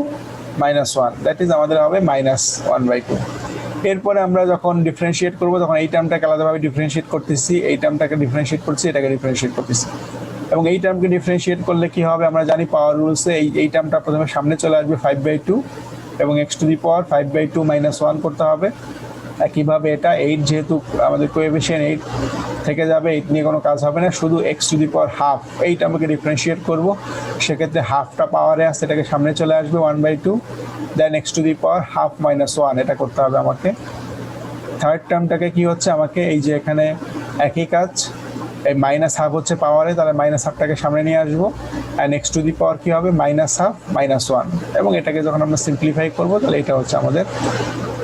-1 দ্যাট ইজ আমাদের হবে -1/2। এরপরে আমরা যখন ডিফারেন্সিয়েট করব তখন এই টার্মটাকে আলাদাভাবে ডিফারেন্সিয়েট করতেছি, এই টার্মটাকে ডিফারেন্সিয়েট করছি, এটাকে ডিফারেন্সিয়েট করতেছি, এবং এই টার্মকে ডিফারেন্সিয়েট করলে কি হবে আমরা জানি পাওয়ার রুলসে এই টার্মটা প্রথমে সামনে চলে আসবে 5/2 এবং এক্স টু দি পাওয়ার 5/2 -1 করতে হবে। একইভাবে এটা 8 যেহেতু আমাদের কোএফিসিয়েন্ট 8 থেকে যাবে, 8 নিয়ে কোনো কাজ হবে না, শুধু x to the power half এই টার্মকে ডিফারেন্সিয়েট করব, সেক্ষেত্রে হাফটা পাওয়ারে আসছে এটাকে সামনে চলে আসবে 1/2, then x to the power half -1 এটা করতে হবে আমাকে। থার্ড টার্মটাকে কি হচ্ছে আমাকে এই যে এখানে একই কাজ, এই -1/2 হচ্ছে পাওয়ারে, তাহলে -1/2টাকে সামনে নিয়ে আসবো, অ্যান্ড এক্স টু দি পাওয়ার কি হবে -1/2 -1, এবং এটাকে যখন আমরা সিম্পলিফাই করবো তাহলে এটা হচ্ছে আমাদের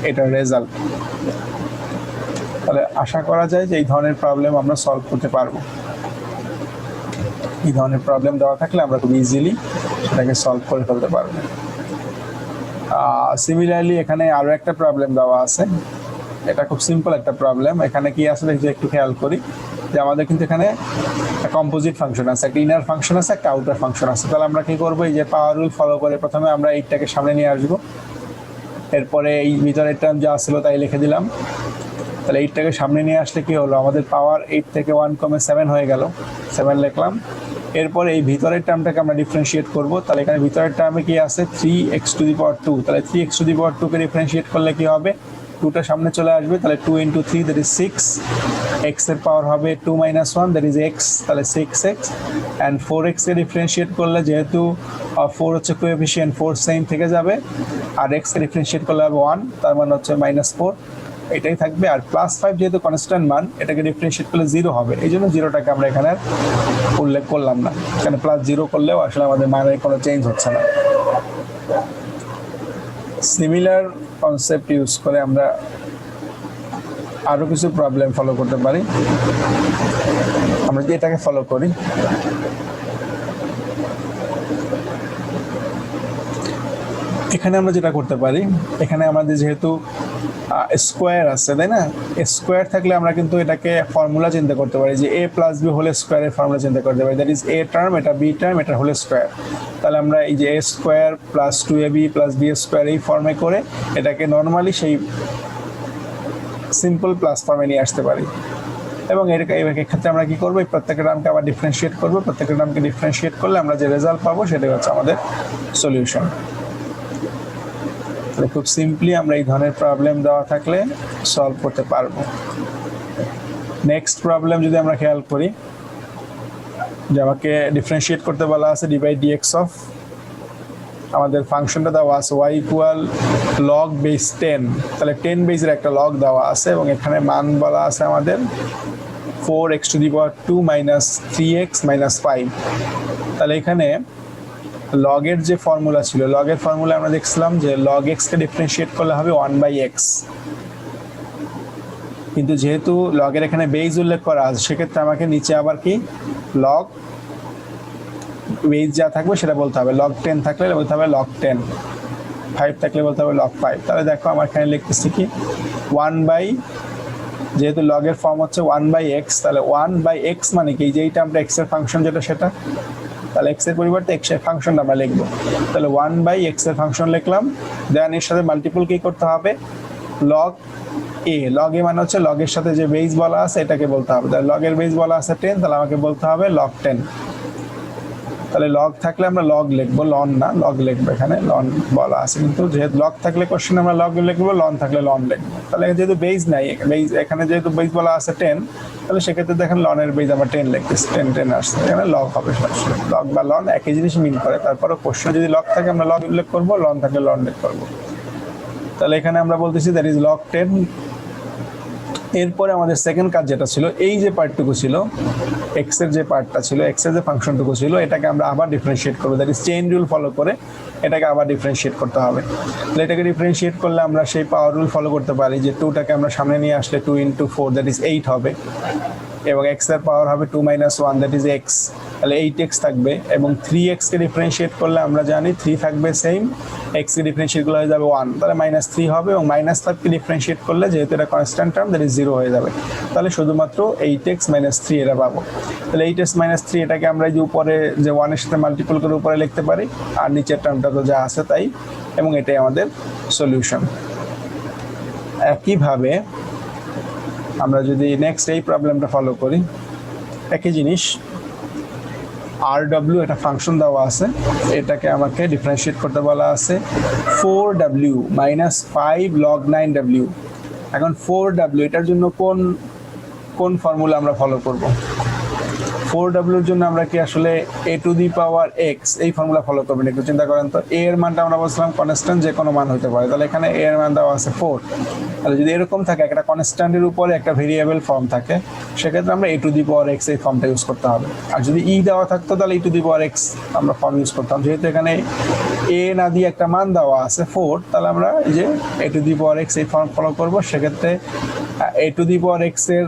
এটার রেজাল্ট। তাহলে আশা করা যায় যে এই ধরনের প্রবলেম আমরা সলভ করতে পারবো। এই ধরনের প্রবলেম দেওয়া থাকলে আমরা খুব ইজিলি সেটাকে সলভ করে ফেলতে পারবো। সিমিলারলি এখানে আরো একটা প্রবলেম দেওয়া আছে, এটা খুব সিম্পল একটা প্রবলেম। এখানে কি আছে দেখি একটু খেয়াল করি যে আমাদের কিন্তু এখানে কম্পোজিট ফাংশন আছে, একটা ইনার ফাংশন আছে, একটা আউটার ফাংশন আছে। তাহলে আমরা কি করবো, এই যে পাওয়ার রুল ফলো করে প্রথমে আমরা এইটাকে সামনে নিয়ে আসবো, এরপরে এই ভিতরের টার্ম যা ছিল তাই লিখে দিলাম। তাহলে 8টাকে সামনে নিয়ে আসলে কি হলো, আমাদের পাওয়ার 8 থেকে 1 কমে 7 হয়ে গেল, 7 লিখলাম। এরপরে এই ভিতরের টার্মটাকে আমরা ডিফারেন্সিয়েট করব, তাহলে এখানে ভিতরের টার্মে কি আছে 3x টু দি পাওয়ার 2, তাহলে 3x two the power 2 K differentiate করলে কি হবে 2টা সামনে চলে আসবে, তাহলে 2 × 3 দ্যাট ইজ 6, x এর পাওয়ার হবে 2 - 1 দ্যাট ইজ x, তাহলে 6x, and 4x K differentiate করলে যেহেতু 4 হচ্ছে কোএফিসিয়েন্ট, 4 সেম থেকে যাবে, আর x কে ডিফারেন্সিয়েট করলে হবে 1, তার মানে হচ্ছে -4, এটাই থাকবে। আর +5 যেহেতু কনস্ট্যান্ট মান, এটাকে ডিফারেন্সিয়েট করলে 0 হবে, এই জন্য 0টাকে আমরা এখানে উল্লেখ করলাম না, এখানে +0 করলেও আসলে আমাদের মানের কোনো চেঞ্জ হচ্ছে না। সিমিলার কনসেপ্ট ইউজ করে আমরা আরো কিছু প্রবলেম ফলো করতে পারি। আমরা যদি এটাকে ফলো করি, এখানে আমরা যেটা করতে পারি, এখানে আমাদের যেহেতু স্কোয়ার আছে, তাই না, স্কোয়ার থাকলে আমরা কিন্তু এটাকে ফর্মুলা চিন্তা করতে পারি যে a + b হোল স্কোয়ারের ফর্মুলা চিন্তা করতে পারি, দ্যাট ইজ a টার্ম, এটা b টার্ম, এটা হোল স্কোয়ার। তাহলে আমরা এই যে a square + 2ab + b square এই ফর্মে করে এটাকে নর্মালি সেই সিম্পল প্লাস ফর্মে নিয়ে আসতে পারি। এবং এর ক্ষেত্রে আমরা কি করবো, এই প্রত্যেকটা নামকে আবার ডিফারেন্সিয়েট করবো, প্রত্যেকটা নামকে ডিফারেন্সিয়েট করলে আমরা যে রেজাল্ট পাবো সেটাই হচ্ছে আমাদের সলিউশন। খুব সিম্পলি আমরা এই ধরনের প্রবলেম দেওয়া থাকলে সলভ করতে পারবো। নেক্সট প্রবলেম যদি আমরা খেয়াল করি, যে আমাকে ডিফারেন্সিয়েট করতে বলা আছে d/dx অফ, আমাদের ফাংশনটা দেওয়া আছে y = log base 10, তাহলে 10 বেসের একটা লগ দেওয়া আছে এবং এখানে মান বলা আছে আমাদের 4x⁻² - 3x - 5। তাহলে এখানে লগের যে ফর্মুলা ছিল, লগের ফর্মুলা আমরা দেখছিলাম যে log x কে ডিফারেন্সিয়েট করলে হবে 1/x, কিন্তু যেহেতু লগের এখানে বেস উল্লেখ করা আছে, সেক্ষেত্রে আমাকে নিচে আবার কি লগ বেস যা থাকবে সেটা বলতে হবে। log 10 থাকলে বলতে হবে log 10, 5 থাকলে বলতে হবে log 5। তাহলে দেখো আমার এখানে লিখতেছি কি যেহেতু লগের ফর্ম হচ্ছে 1/x, তাহলে 1/x মানে কি, যেইটা আমরা x এর ফাংশন যেটা সেটা, তাহলে x এর পরিবর্তে x এর ফাংশনটা আমরা লিখবো। তাহলে 1/x এর ফাংশন লিখলাম, দেন এর সাথে মাল্টিপল কি করতে হবে, log a, log a মানে হচ্ছে লগের সাথে যে বেস বলা আছে এটাকে বলতে হবে। তাহলে লগের বেস বলা আছে 10, তাহলে আমাকে বলতে হবে log 10। তাহলে লগ থাকলে আমরা লগ লিখবো, লন না, লগ লিখবো, এখানে লন বলা আছে, কিন্তু যেহেতু লগ থাকলে কোশ্চেন আমরা লগ লিখবো, লন থাকলে লন লিখবো। তাহলে যেহেতু বেস নাই, বেস এখানে যেহেতু বেস বলা আছে 10, তাহলে সেক্ষেত্রে দেখেন লনের বেস আমরা 10 লিখতেছি, 10 আসছে, এখানে লগ হবে। লগ বা লন একই জিনিস মিন করে, তারপরে কোশ্চেন যদি লগ থাকে আমরা লগ উল্লেখ করবো, লন থাকলে লন উল্লেখ করবো। তাহলে এখানে আমরা বলতেছি দ্যাট ইজ log 10। এরপরে আমাদের সেকেন্ড কাজ যেটা ছিল, এই যে পার্টটুকু ছিল x এর যে পার্টটা ছিল, x এর যে ফাংশনটুকু ছিল, এটাকে আমরা আবার ডিফারেন্সিয়েট করবো, that is chain rule follow করে এটাকে আবার ডিফারেন্সিয়েট করতে হবে। তাহলে এটাকে ডিফারেন্সিয়েট করলে আমরা সেই পাওয়ার রুল ফলো করতে পারি যে 2টাকে আমরা সামনে নিয়ে আসলে 2 × 4 দ্যাট ইজ 8 হবে, এবং x এর পাওয়ার হবে 2 - 1 দ্যাট ইজ x, তাহলে 8x থাকবে। এবং 3x কে ডিফারেন্সিয়েট করলে আমরা জানি 3 থাকবে সেম, x কে ডিফারেন্সিয়েট করলে হয়ে যাবে 1, তাহলে -3 হবে, এবং -5 কে ডিফারেন্সিয়েট করলে যেহেতু এটা কনস্ট্যান্ট টার্ম দ্যাট ইজ 0 হয়ে যাবে, তাহলে শুধুমাত্র 8x - 3 এটা পাবো। তাহলে 8x - 3 এটাকে আমরা যে উপরে যে 1 এর সাথে মাল্টিপল করে উপরে লিখতে পারি, আর নিচের টার্মটা তো যা আছে তাই, এবং এটাই আমাদের সলিউশন। একইভাবে আমরা যদি নেক্সট এই প্রবলেমটা ফলো করি, একই জিনিস rw একটা ফাংশন দেওয়া আছে, এটাকে আমাকে ডিফারেন্সিয়েট করতে বলা আছে 4w - 5 log 9w। এখন 4w এটার জন্য কোন ফর্মুলা আমরা ফলো করব? 4w এর জন্য আমরা কি আসলে a⁴x এই ফর্মুলা ফলো করবেন? একটু চিন্তা করেন তো। a এর মানটা আমরা বলছিলাম কনস্ট্যান্ট, যে কোনো মান হতে পারে, তাহলে এখানে a এর মান দেওয়া আছে 4। তাহলে যদি এরকম থাকে, একটা কনস্ট্যান্টের উপরে একটা ভেরিয়েবল ফর্ম থাকে, সেক্ষেত্রে আমরা a⁴x এই ফর্মটা ইউজ করতে হবে। আর যদি দেওয়া থাকতো তাহলে e⁴x আমরা ফর্ম ইউজ করতাম। যেহেতু এখানে a না দিয়ে একটা মান দেওয়া আছে 4, তাহলে আমরা এই যে a⁴x এই ফর্ম ফলো করবো। সেক্ষেত্রে a⁴x এর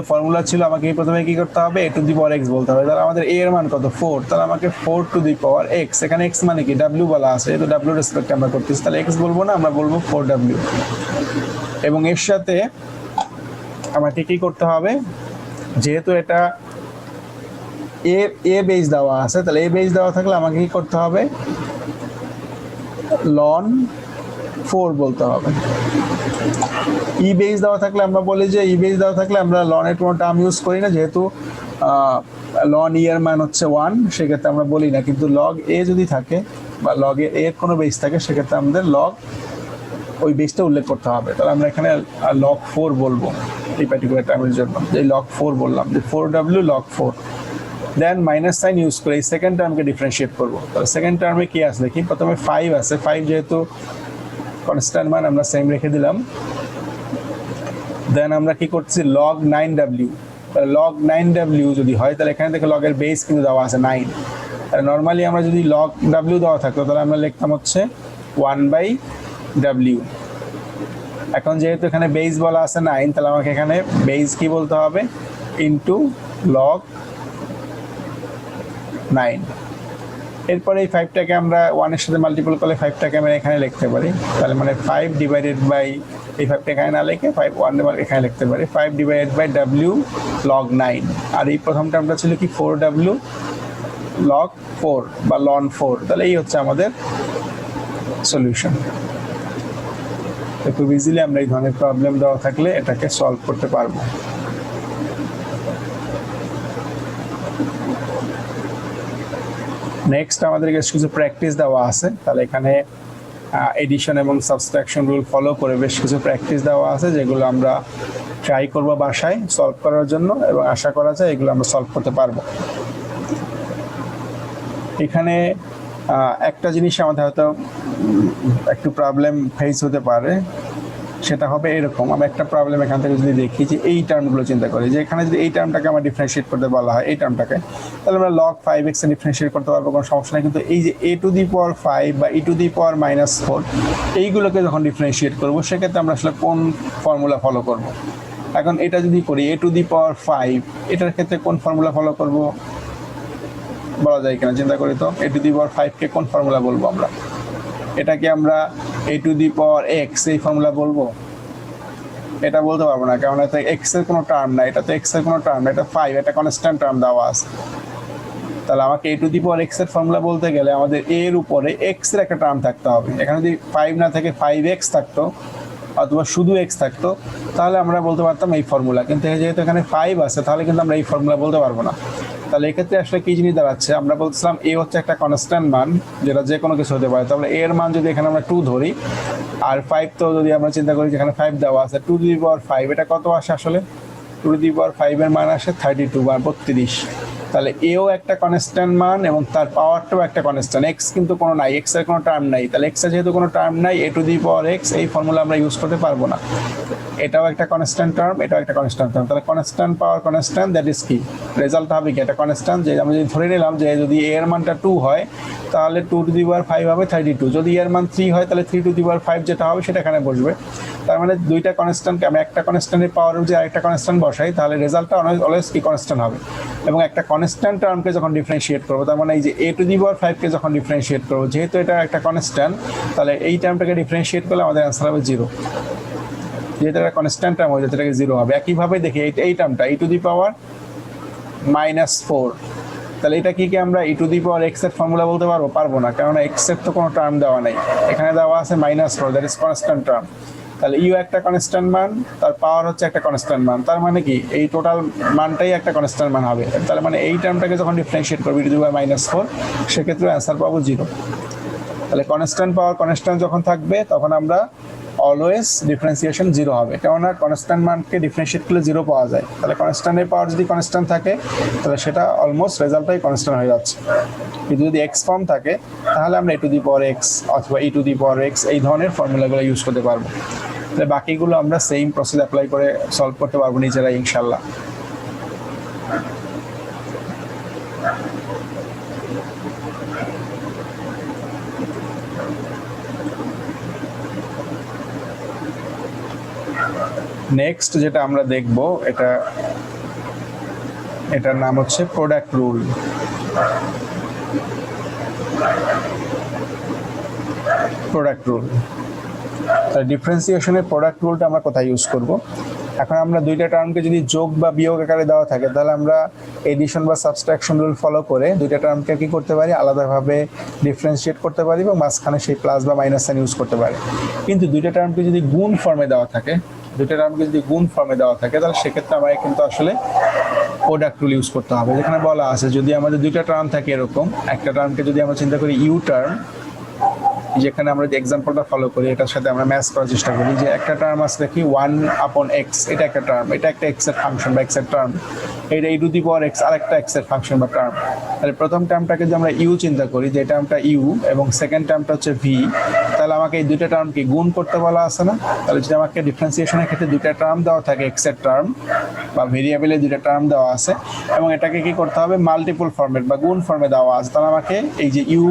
ফর্মুলা ছিল, আমাকে প্রথমে কি করতে হবে, a⁴x বলতে হবে। তাহলে আমাদের a এর মান কত, 4, তাহলে আমাকে 4⁴x, এখানে x মানে কি w বলা আছে, যেহেতু w রেসপেক্টে আমরা করতেছি, তাহলে x বলবো না, আমরা বলবো 4w। এবং এর সাথে আমাকে কি করতে হবে, যেহেতু এটা a বেস দেওয়া আছে, তাহলে a বেস দেওয়া থাকলে আমাকে কি করতে হবে, ln 4 বলতে হবে। ই বেস দেওয়া থাকলে আমরা বলি যে বেস দেওয়া থাকলে আমরা লনের কোনো টার্ম ইউজ করি না, যেহেতু লন এর মান হচ্ছে 1, সেক্ষেত্রে আমরা বলি না। কিন্তু log a যদি থাকে বা log এর কোনো বেস থাকে, সেক্ষেত্রে আমাদের log ওই বেসটা উল্লেখ করতে হবে। তাহলে আমরা এখানে log 4 বলবো এই পার্টিকুলার টার্মের জন্য, যে log 4 বললাম, যে 4w log 4, দেন মাইনাস সাইন ইউজ করে এই সেকেন্ড টার্মকে ডিফারেন্সিয়েট করবো। তাহলে সেকেন্ড টার্মে কি আছে দেখি, প্রথমে 5 আছে, 5 যেহেতু কনস্ট্যান্ট মান আমরা সেম রেখে দিলাম। দেন আমরা কি করছি, log 9w, log 9w যদি হয় তাহলে এখানে থেকে লগের বেস কিন্তু দেওয়া আছে 9। আর নর্মালি আমরা যদি log w দেওয়া থাকতো তাহলে আমরা লিখতাম হচ্ছে 1/w। এখন যেহেতু এখানে বেস বলা আছে 9, তাহলে আমাকে এখানে বেস কি বলতে হবে, ইন্টু log 9। এরপরে এই 5টাকে আমরা 1 এর সাথে মাল্টিপল করলে 5টাকে আমরা এখানে লিখতে পারি। তাহলে মানে 5 ডিভাইডেড বাই, এই 5টা এখানে না লিখে 5 1 এখানে লিখতে পারি, 5 ডিভাইডেড বাই w log 9। আর এই প্রথম টার্মটা ছিল কি 4w log 4 বা ln 4। তাহলে এই হচ্ছে আমাদের সলিউশন। খুব ইজিলি আমরা এই ধরনের প্রবলেম দেওয়া থাকলে এটাকে সলভ করতে পারবো। নেক্সট আমাদের কাছে কিছু প্র্যাকটিস দেওয়া আছে। তাহলে এখানে এডিশন এবং সাবট্রাকশন রুল ফলো করে বেশ কিছু প্র্যাকটিস দেওয়া আছে, যেগুলো আমরা ট্রাই করবো বাসায় সলভ করার জন্য, এবং আশা করা যায় এগুলো আমরা সলভ করতে পারবো। এখানে একটা জিনিস আমাদের হয়তো একটু প্রবলেম ফেস হতে পারে, সেটা হবে এরকম। আমরা একটা প্রবলেম এখান থেকে যদি দেখি, যে এই টার্মগুলো চিন্তা করি, যে এখানে যদি এই টার্মটাকে আমরা ডিফারেন্সিয়েট করতে বলা হয়, এই টার্মটাকে, তাহলে আমরা log 5x এ ডিফারেন্সিয়েট করতে পারবো, কোনো সমস্যা নেই। কিন্তু এই যে a টু দি পাওয়ার 5 বা e টু দি পাওয়ার -4, এইগুলোকে যখন ডিফারেন্সিয়েট করবো সেক্ষেত্রে আমরা আসলে কোন ফর্মুলা ফলো করব। এখন এটা যদি করি a টু দি পাওয়ার 5, এটার ক্ষেত্রে কোন ফর্মুলা ফলো করব বলা যায় কিনা চিন্তা করি তো। a টু দি পাওয়ার 5 কে কোন ফর্মুলা বলবো আমরা? এটাকে আমরা a two the power x এই ফর্মুলা বলবো? এটা বলতে পারবো না, কারণ এটা x এর কোনো টার্ম না, এটা তো x এর কোনো টার্ম না, এটা 5, এটা কনস্ট্যান্ট টার্ম দেওয়া আছে। তাহলে আমাকে a two the power x এর ফর্মুলা বলতে গেলে আমাদের a এর উপরে x এর একটা টার্ম থাকতে হবে। এখানে যদি 5 না থেকে 5x থাকতো অথবা শুধু x থাকতো, তাহলে আমরা বলতে পারতাম এই ফর্মুলা। কিন্তু যেহেতু এখানে 5 আছে, তাহলে কিন্তু আমরা এই ফর্মুলা বলতে পারবো না। তাহলে এক্ষেত্রে আসলে কি জিনিস দাঁড়াচ্ছে, আমরা বলছিলাম a হচ্ছে একটা কনস্ট্যান্ট মান, যেটা যে কোনো কিছু হতে পারে। তাহলে a এর মান যদি এখানে আমরা 2 ধরি, আর 5 তো যদি আমরা চিন্তা করি যেখানে 5 দেওয়া আছে, 2 টু দি পাওয়ার 5, এটা কত আসে আসলে? 2 টু দি পাওয়ার 5 এর মান আসে 32 বা 32। তাহলে এও একটা কনস্ট্যান্ট মান এবং তার পাওয়ারটাও একটা কনস্ট্যান্ট। x কিন্তু কোনো নাই, x এর কোনো টার্ম নাই। তাহলে x এর যেহেতু কোনো টার্ম নাই, a two the power x এই ফর্মুলা আমরা ইউজ করতে পারবো না। এটাও একটা কনস্ট্যান্ট টার্ম, এটাও একটা কনস্ট্যান্ট টার্ম। তাহলে constant power constant, that is কি, রেজাল্ট হবে কি, এটা কনস্ট্যান্ট। যে আমরা যদি ধরে নিলাম যে যদি a এর মানটা 2 হয়, তাহলে 2 টু দি পাওয়ার 5 হবে 32। যদি এর মান 3 হয়, তাহলে 3 টু দি পাওয়ার 5 যেটা হবে সেটা এখানে বসবে। তার মানে দুইটা কনস্ট্যান্ট, আমি একটা কনস্ট্যান্টের পাওয়ারের যে আরেকটা কনস্ট্যান্ট বসাই, তাহলে রেজাল্টটা অলওয়েজ কি কনস্ট্যান্ট হবে। এবং একটা কনস্ট্যান্ট টার্মকে যখন ডিফারেন্সিয়েট করবো, তার মানে এই যে a টু দি পাওয়ার 5 কে যখন ডিফারেন্সিয়েট করবো, যেহেতু এটা একটা কনস্ট্যান্ট, তাহলে এই টার্মটাকে ডিফারেন্সিয়েট করলে আমাদের অ্যান্সার হবে 0। যেহেতু এটা কনস্ট্যান্ট টার্ম হয়, যেটাকে 0 হবে। একইভাবে দেখি এই টার্মটা e টু দি পাওয়ার -4, তাহলে এটা কি আমরা e two the power x এর ফর্মুলা বলতে পারবো? পারবো না, কারণ x এর তো কোনো টার্ম দেওয়া নাই। এখানে দেওয়া আছে -4, দ্যাট ইজ কনস্ট্যান্ট টার্ম। তাহলে ইউ একটা কনস্ট্যান্ট মান, তার পাওয়ার হচ্ছে একটা কনস্ট্যান্ট মান, তার মানে কি এই টোটাল মানটাই একটা কনস্ট্যান্ট মান হবে। তার মানে এই টার্মটাকে যখন ডিফারেন্সিয়েট করবো e টু দি পাওয়ার -4, সেক্ষেত্রে অ্যান্সার পাবো 0। তাহলে কনস্ট্যান্ট পাওয়ার কনস্ট্যান্ট যখন থাকবে, তখন আমরা অলওয়েজ ডিফারেন্সিয়েশন 0 হবে, কেননা কনস্ট্যান্ট মানকে ডিফারেন্সিয়েট করলে 0 পাওয়া যায়। তাহলে কনস্ট্যান্টের পাওয়ার যদি কনস্ট্যান্ট থাকে, তাহলে সেটা অলমোস্ট রেজাল্টটাই কনস্ট্যান্ট হয়ে যাচ্ছে। কিন্তু যদি এক্স ফর্ম থাকে, তাহলে আমরা e two the power x অথবা e two the power x এই ধরনের ফর্মুলাগুলো ইউজ করতে পারবো। তাহলে বাকিগুলো আমরা সেম প্রসেস অ্যাপ্লাই করে সলভ করতে পারবো নিজেরাই, ইনশাল্লাহ। নেক্সট যেটা আমরা দেখব, এটার নাম হচ্ছে প্রোডাক্ট রুল। প্রোডাক্ট রুল, ডিফারেন্সিয়েশনের প্রোডাক্ট রুলটা আমরা কোথায় ইউজ করব? এখন আমরা দুইটা টার্মকে যদি যোগ বা বিয়োগ আকারে দেওয়া থাকে, তাহলে আমরা এডিশন বা সাবট্রাকশন রুল ফলো করে দুইটা টার্মকে কি করতে পারি, আলাদাভাবে ডিফারেন্সিয়েট করতে পারি এবং মাঝখানে সেই প্লাস বা মাইনাস সাইন ইউজ করতে পারি। কিন্তু দুইটা টার্মকে যদি গুণ ফর্মে দেওয়া থাকে, তাহলে সেক্ষেত্রে আমাকে কিন্তু আসলে প্রোডাক্ট রুল ইউজ করতে হবে। যেখানে বলা আছে যদি আমাদের দুইটা টার্ম থাকে এরকম, একটা টার্মকে যদি আমরা চিন্তা করি ইউ টার্ম, যেখানে আমরা যে এক্সাম্পলটা ফলো করি এটার সাথে আমরা ম্যাচ করার চেষ্টা করি, যে একটা টার্ম আছে দেখি 1/x, এটা একটা টার্ম, এটা একটা এক্স এর ফাংশন বা এক্স এর টার্ম, এটা e⁴x আরেকটা এক্স এর ফাংশন বা টার্ম। তাহলে প্রথম টার্মটাকে যে আমরা ইউ চিন্তা করি, যে টার্মটা ইউ এবং সেকেন্ড টার্মটা হচ্ছে ভি, তাহলে আমাকে এই দুইটা টার্মকে গুণ করতে বলা আছে না? তাহলে যদি আমাকে ডিফারেন্সিয়েশনের ক্ষেত্রে দুইটা টার্ম দেওয়া থাকে, এক্স এর টার্ম বা ভেরিয়েবলের দুইটা টার্ম দেওয়া আছে এবং এটাকে কি করতে হবে মাল্টিপল ফর্মেট বা গুণ ফর্মে দেওয়া আছে, তাহলে আমাকে এই যে ইউ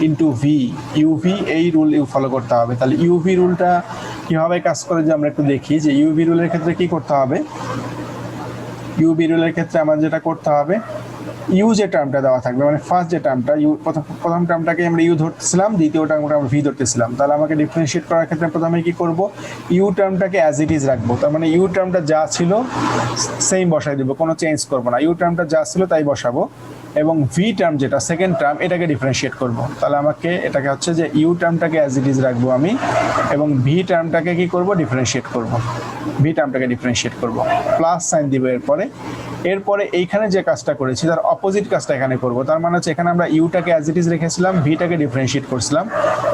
ইন্টু ভি, ইউভি এই রুল ফলো করতে হবে। তাহলে ইউভি রুলটা কিভাবে কাজ করে যে আমরা একটু দেখি, যে ইউভি রুলের ক্ষেত্রে কি করতে হবে। ইউভি রুলের ক্ষেত্রে আমাদের যেটা করতে হবে, ইউ যে টার্মটা দেওয়া থাকবে, মানে ফার্স্ট যে টার্মটা ইউ, প্রথম টার্মটাকে আমরা ইউ ধরতেছিলাম, দ্বিতীয় টার্মটা আমরা ভি ধরতেছিলাম। তাহলে আমাকে ডিফারেন্সিয়েট করার ক্ষেত্রে প্রথমে কি করব, ইউ টার্মটাকে অ্যাজ ইট ইজ রাখবো। তার মানে ইউ টার্মটা যা ছিল সেম বসাই দিব, কোনো চেঞ্জ করবো না, ইউ টার্মটা যা ছিল তাই বসাবো। এবং ভি টার্ম যেটা সেকেন্ড টার্ম, এটাকে ডিফারেন্সিয়েট করব। তাহলে আমাকে এটাকে হচ্ছে যে ইউ টার্মটাকে অ্যাজ ইট ইজ রাখবো আমি, এবং ভি টার্মটাকে কি করব, ডিফারেন্সিয়েট করব। ভি টার্মটাকে ডিফারেন্সিয়েট করব, প্লাস সাইন দিব এরপরে এইখানে যে কাজটা করেছি তার অপোজিট কাজটা এখানে করব। তার মানে হচ্ছে এখানে আমরা ইউটাকে অ্যাজ ইট ইজ রেখেছিলাম, ভিটাকে ডিফারেন্সিয়েট করছিলাম,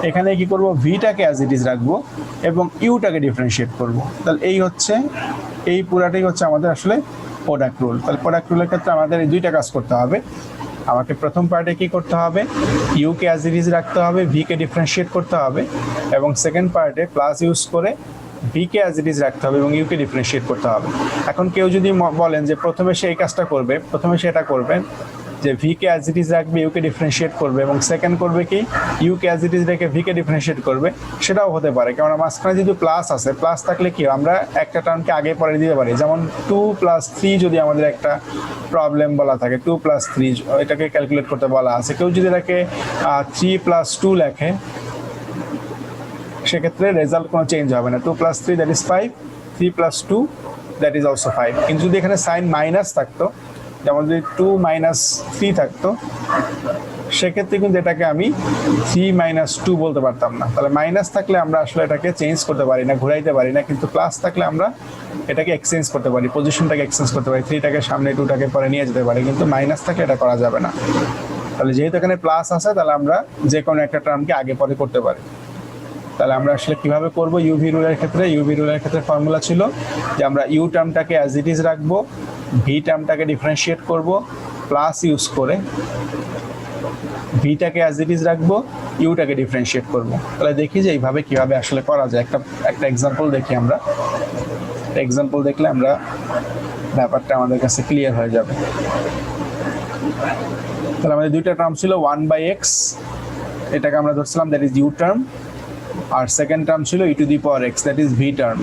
এখানে কি করব, ভিটাকে অ্যাজ ইট ইজ রাখবো এবং ইউটাকে ডিফারেন্সিয়েট করব। তাহলে এই পুরাটাই হচ্ছে আমাদের আসলে প্রোডাক্ট রুল। তাহলে প্রোডাক্ট রুলের ক্ষেত্রে আমাদের এই দুইটা কাজ করতে হবে। আমাকে প্রথম পার্টে কি করতে হবে, ইউকে অ্যাজ ইট ইজ রাখতে হবে, ভিকে ডিফারেন্সিয়েট করতে হবে, এবং সেকেন্ড পার্টে প্লাস ইউজ করে ভিকে অ্যাজ ইট ইজ রাখতে হবে এবং ইউকে ডিফারেন্সিয়েট করতে হবে। এখন কেউ যদি বলেন যে প্রথমে সে এই কাজটা করবে, প্রথমে সে এটা করবেন যে ভিকে অ্যাজ ইট ইজ রাখবে, ইউকে ডিফারেন্সিয়েট করবে, এবং সেকেন্ড করবে কি ইউকে অ্যাজ ইট ইজ রেখে ভিকে ডিফারেন্সিয়েট করবে, সেটাও হতে পারে। কারণ মাঝখানে যদি প্লাস আছে, প্লাস থাকলে কি আমরা একটা টার্মকে আগে পরে দিতে পারি। যেমন 2+3 যদি আমাদের একটা প্রবলেম বলা থাকে, 2+3 এটাকে ক্যালকুলেট করতে বলা আছে, কেউ যদি এটাকে 3+2 লেখে, সেক্ষেত্রে রেজাল্ট কোনো চেঞ্জ হবে না। 2+3 that is 5, 3+2 that is also 5। কিন্তু যদি এখানে সাইন মাইনাস থাকতো, যেমন যদি 2-3 থাকতো, সেক্ষেত্রে কিন্তু এটাকে আমি 3-2 বলতে পারতাম না। তাহলে মাইনাস থাকলে আমরা আসলে এটাকে চেঞ্জ করতে পারি না, ঘুরাইতে পারি না, কিন্তু প্লাস থাকলে আমরা এটাকে এক্সচেঞ্জ করতে পারি, পজিশনটাকে এক্সচেঞ্জ করতে পারি, 3টাকে সামনে 2টাকে পরে নিয়ে যেতে পারি, কিন্তু মাইনাস থাকলে এটা করা যাবে না। তাহলে যেহেতু এখানে প্লাস আছে, তাহলে আমরা যে কোনো একটা টার্মকে আগে পরে করতে পারি। তাহলে আমরা আসলে কিভাবে করব, ইউভি রুলের ক্ষেত্রে ফর্মুলা ছিল যে আমরা ইউ টার্মটাকে অ্যাজ ইট ইজ রাখবো, ভি টার্মটাকে ডিফারেন্সিয়েট করব, প্লাস ইউজ করে ভিটাকে অ্যাজ ইট ইজ রাখবো, ইউটাকে ডিফারেন্সিয়েট করব। তাহলে দেখি যে এইভাবে কিভাবে আসলে করা যায়। একটা এক্সাম্পল দেখি আমরা, এক্সাম্পল দেখলে আমরা ব্যাপারটা আমাদের কাছে ক্লিয়ার হয়ে যাবে। তাহলে আমাদের দুইটা টার্ম ছিল 1/x, এটাকে আমরা ধরছিলাম দ্যাট ইজ ইউ টার্ম, আর সেকেন্ড টার্ম ছিল e⁴x that is V term.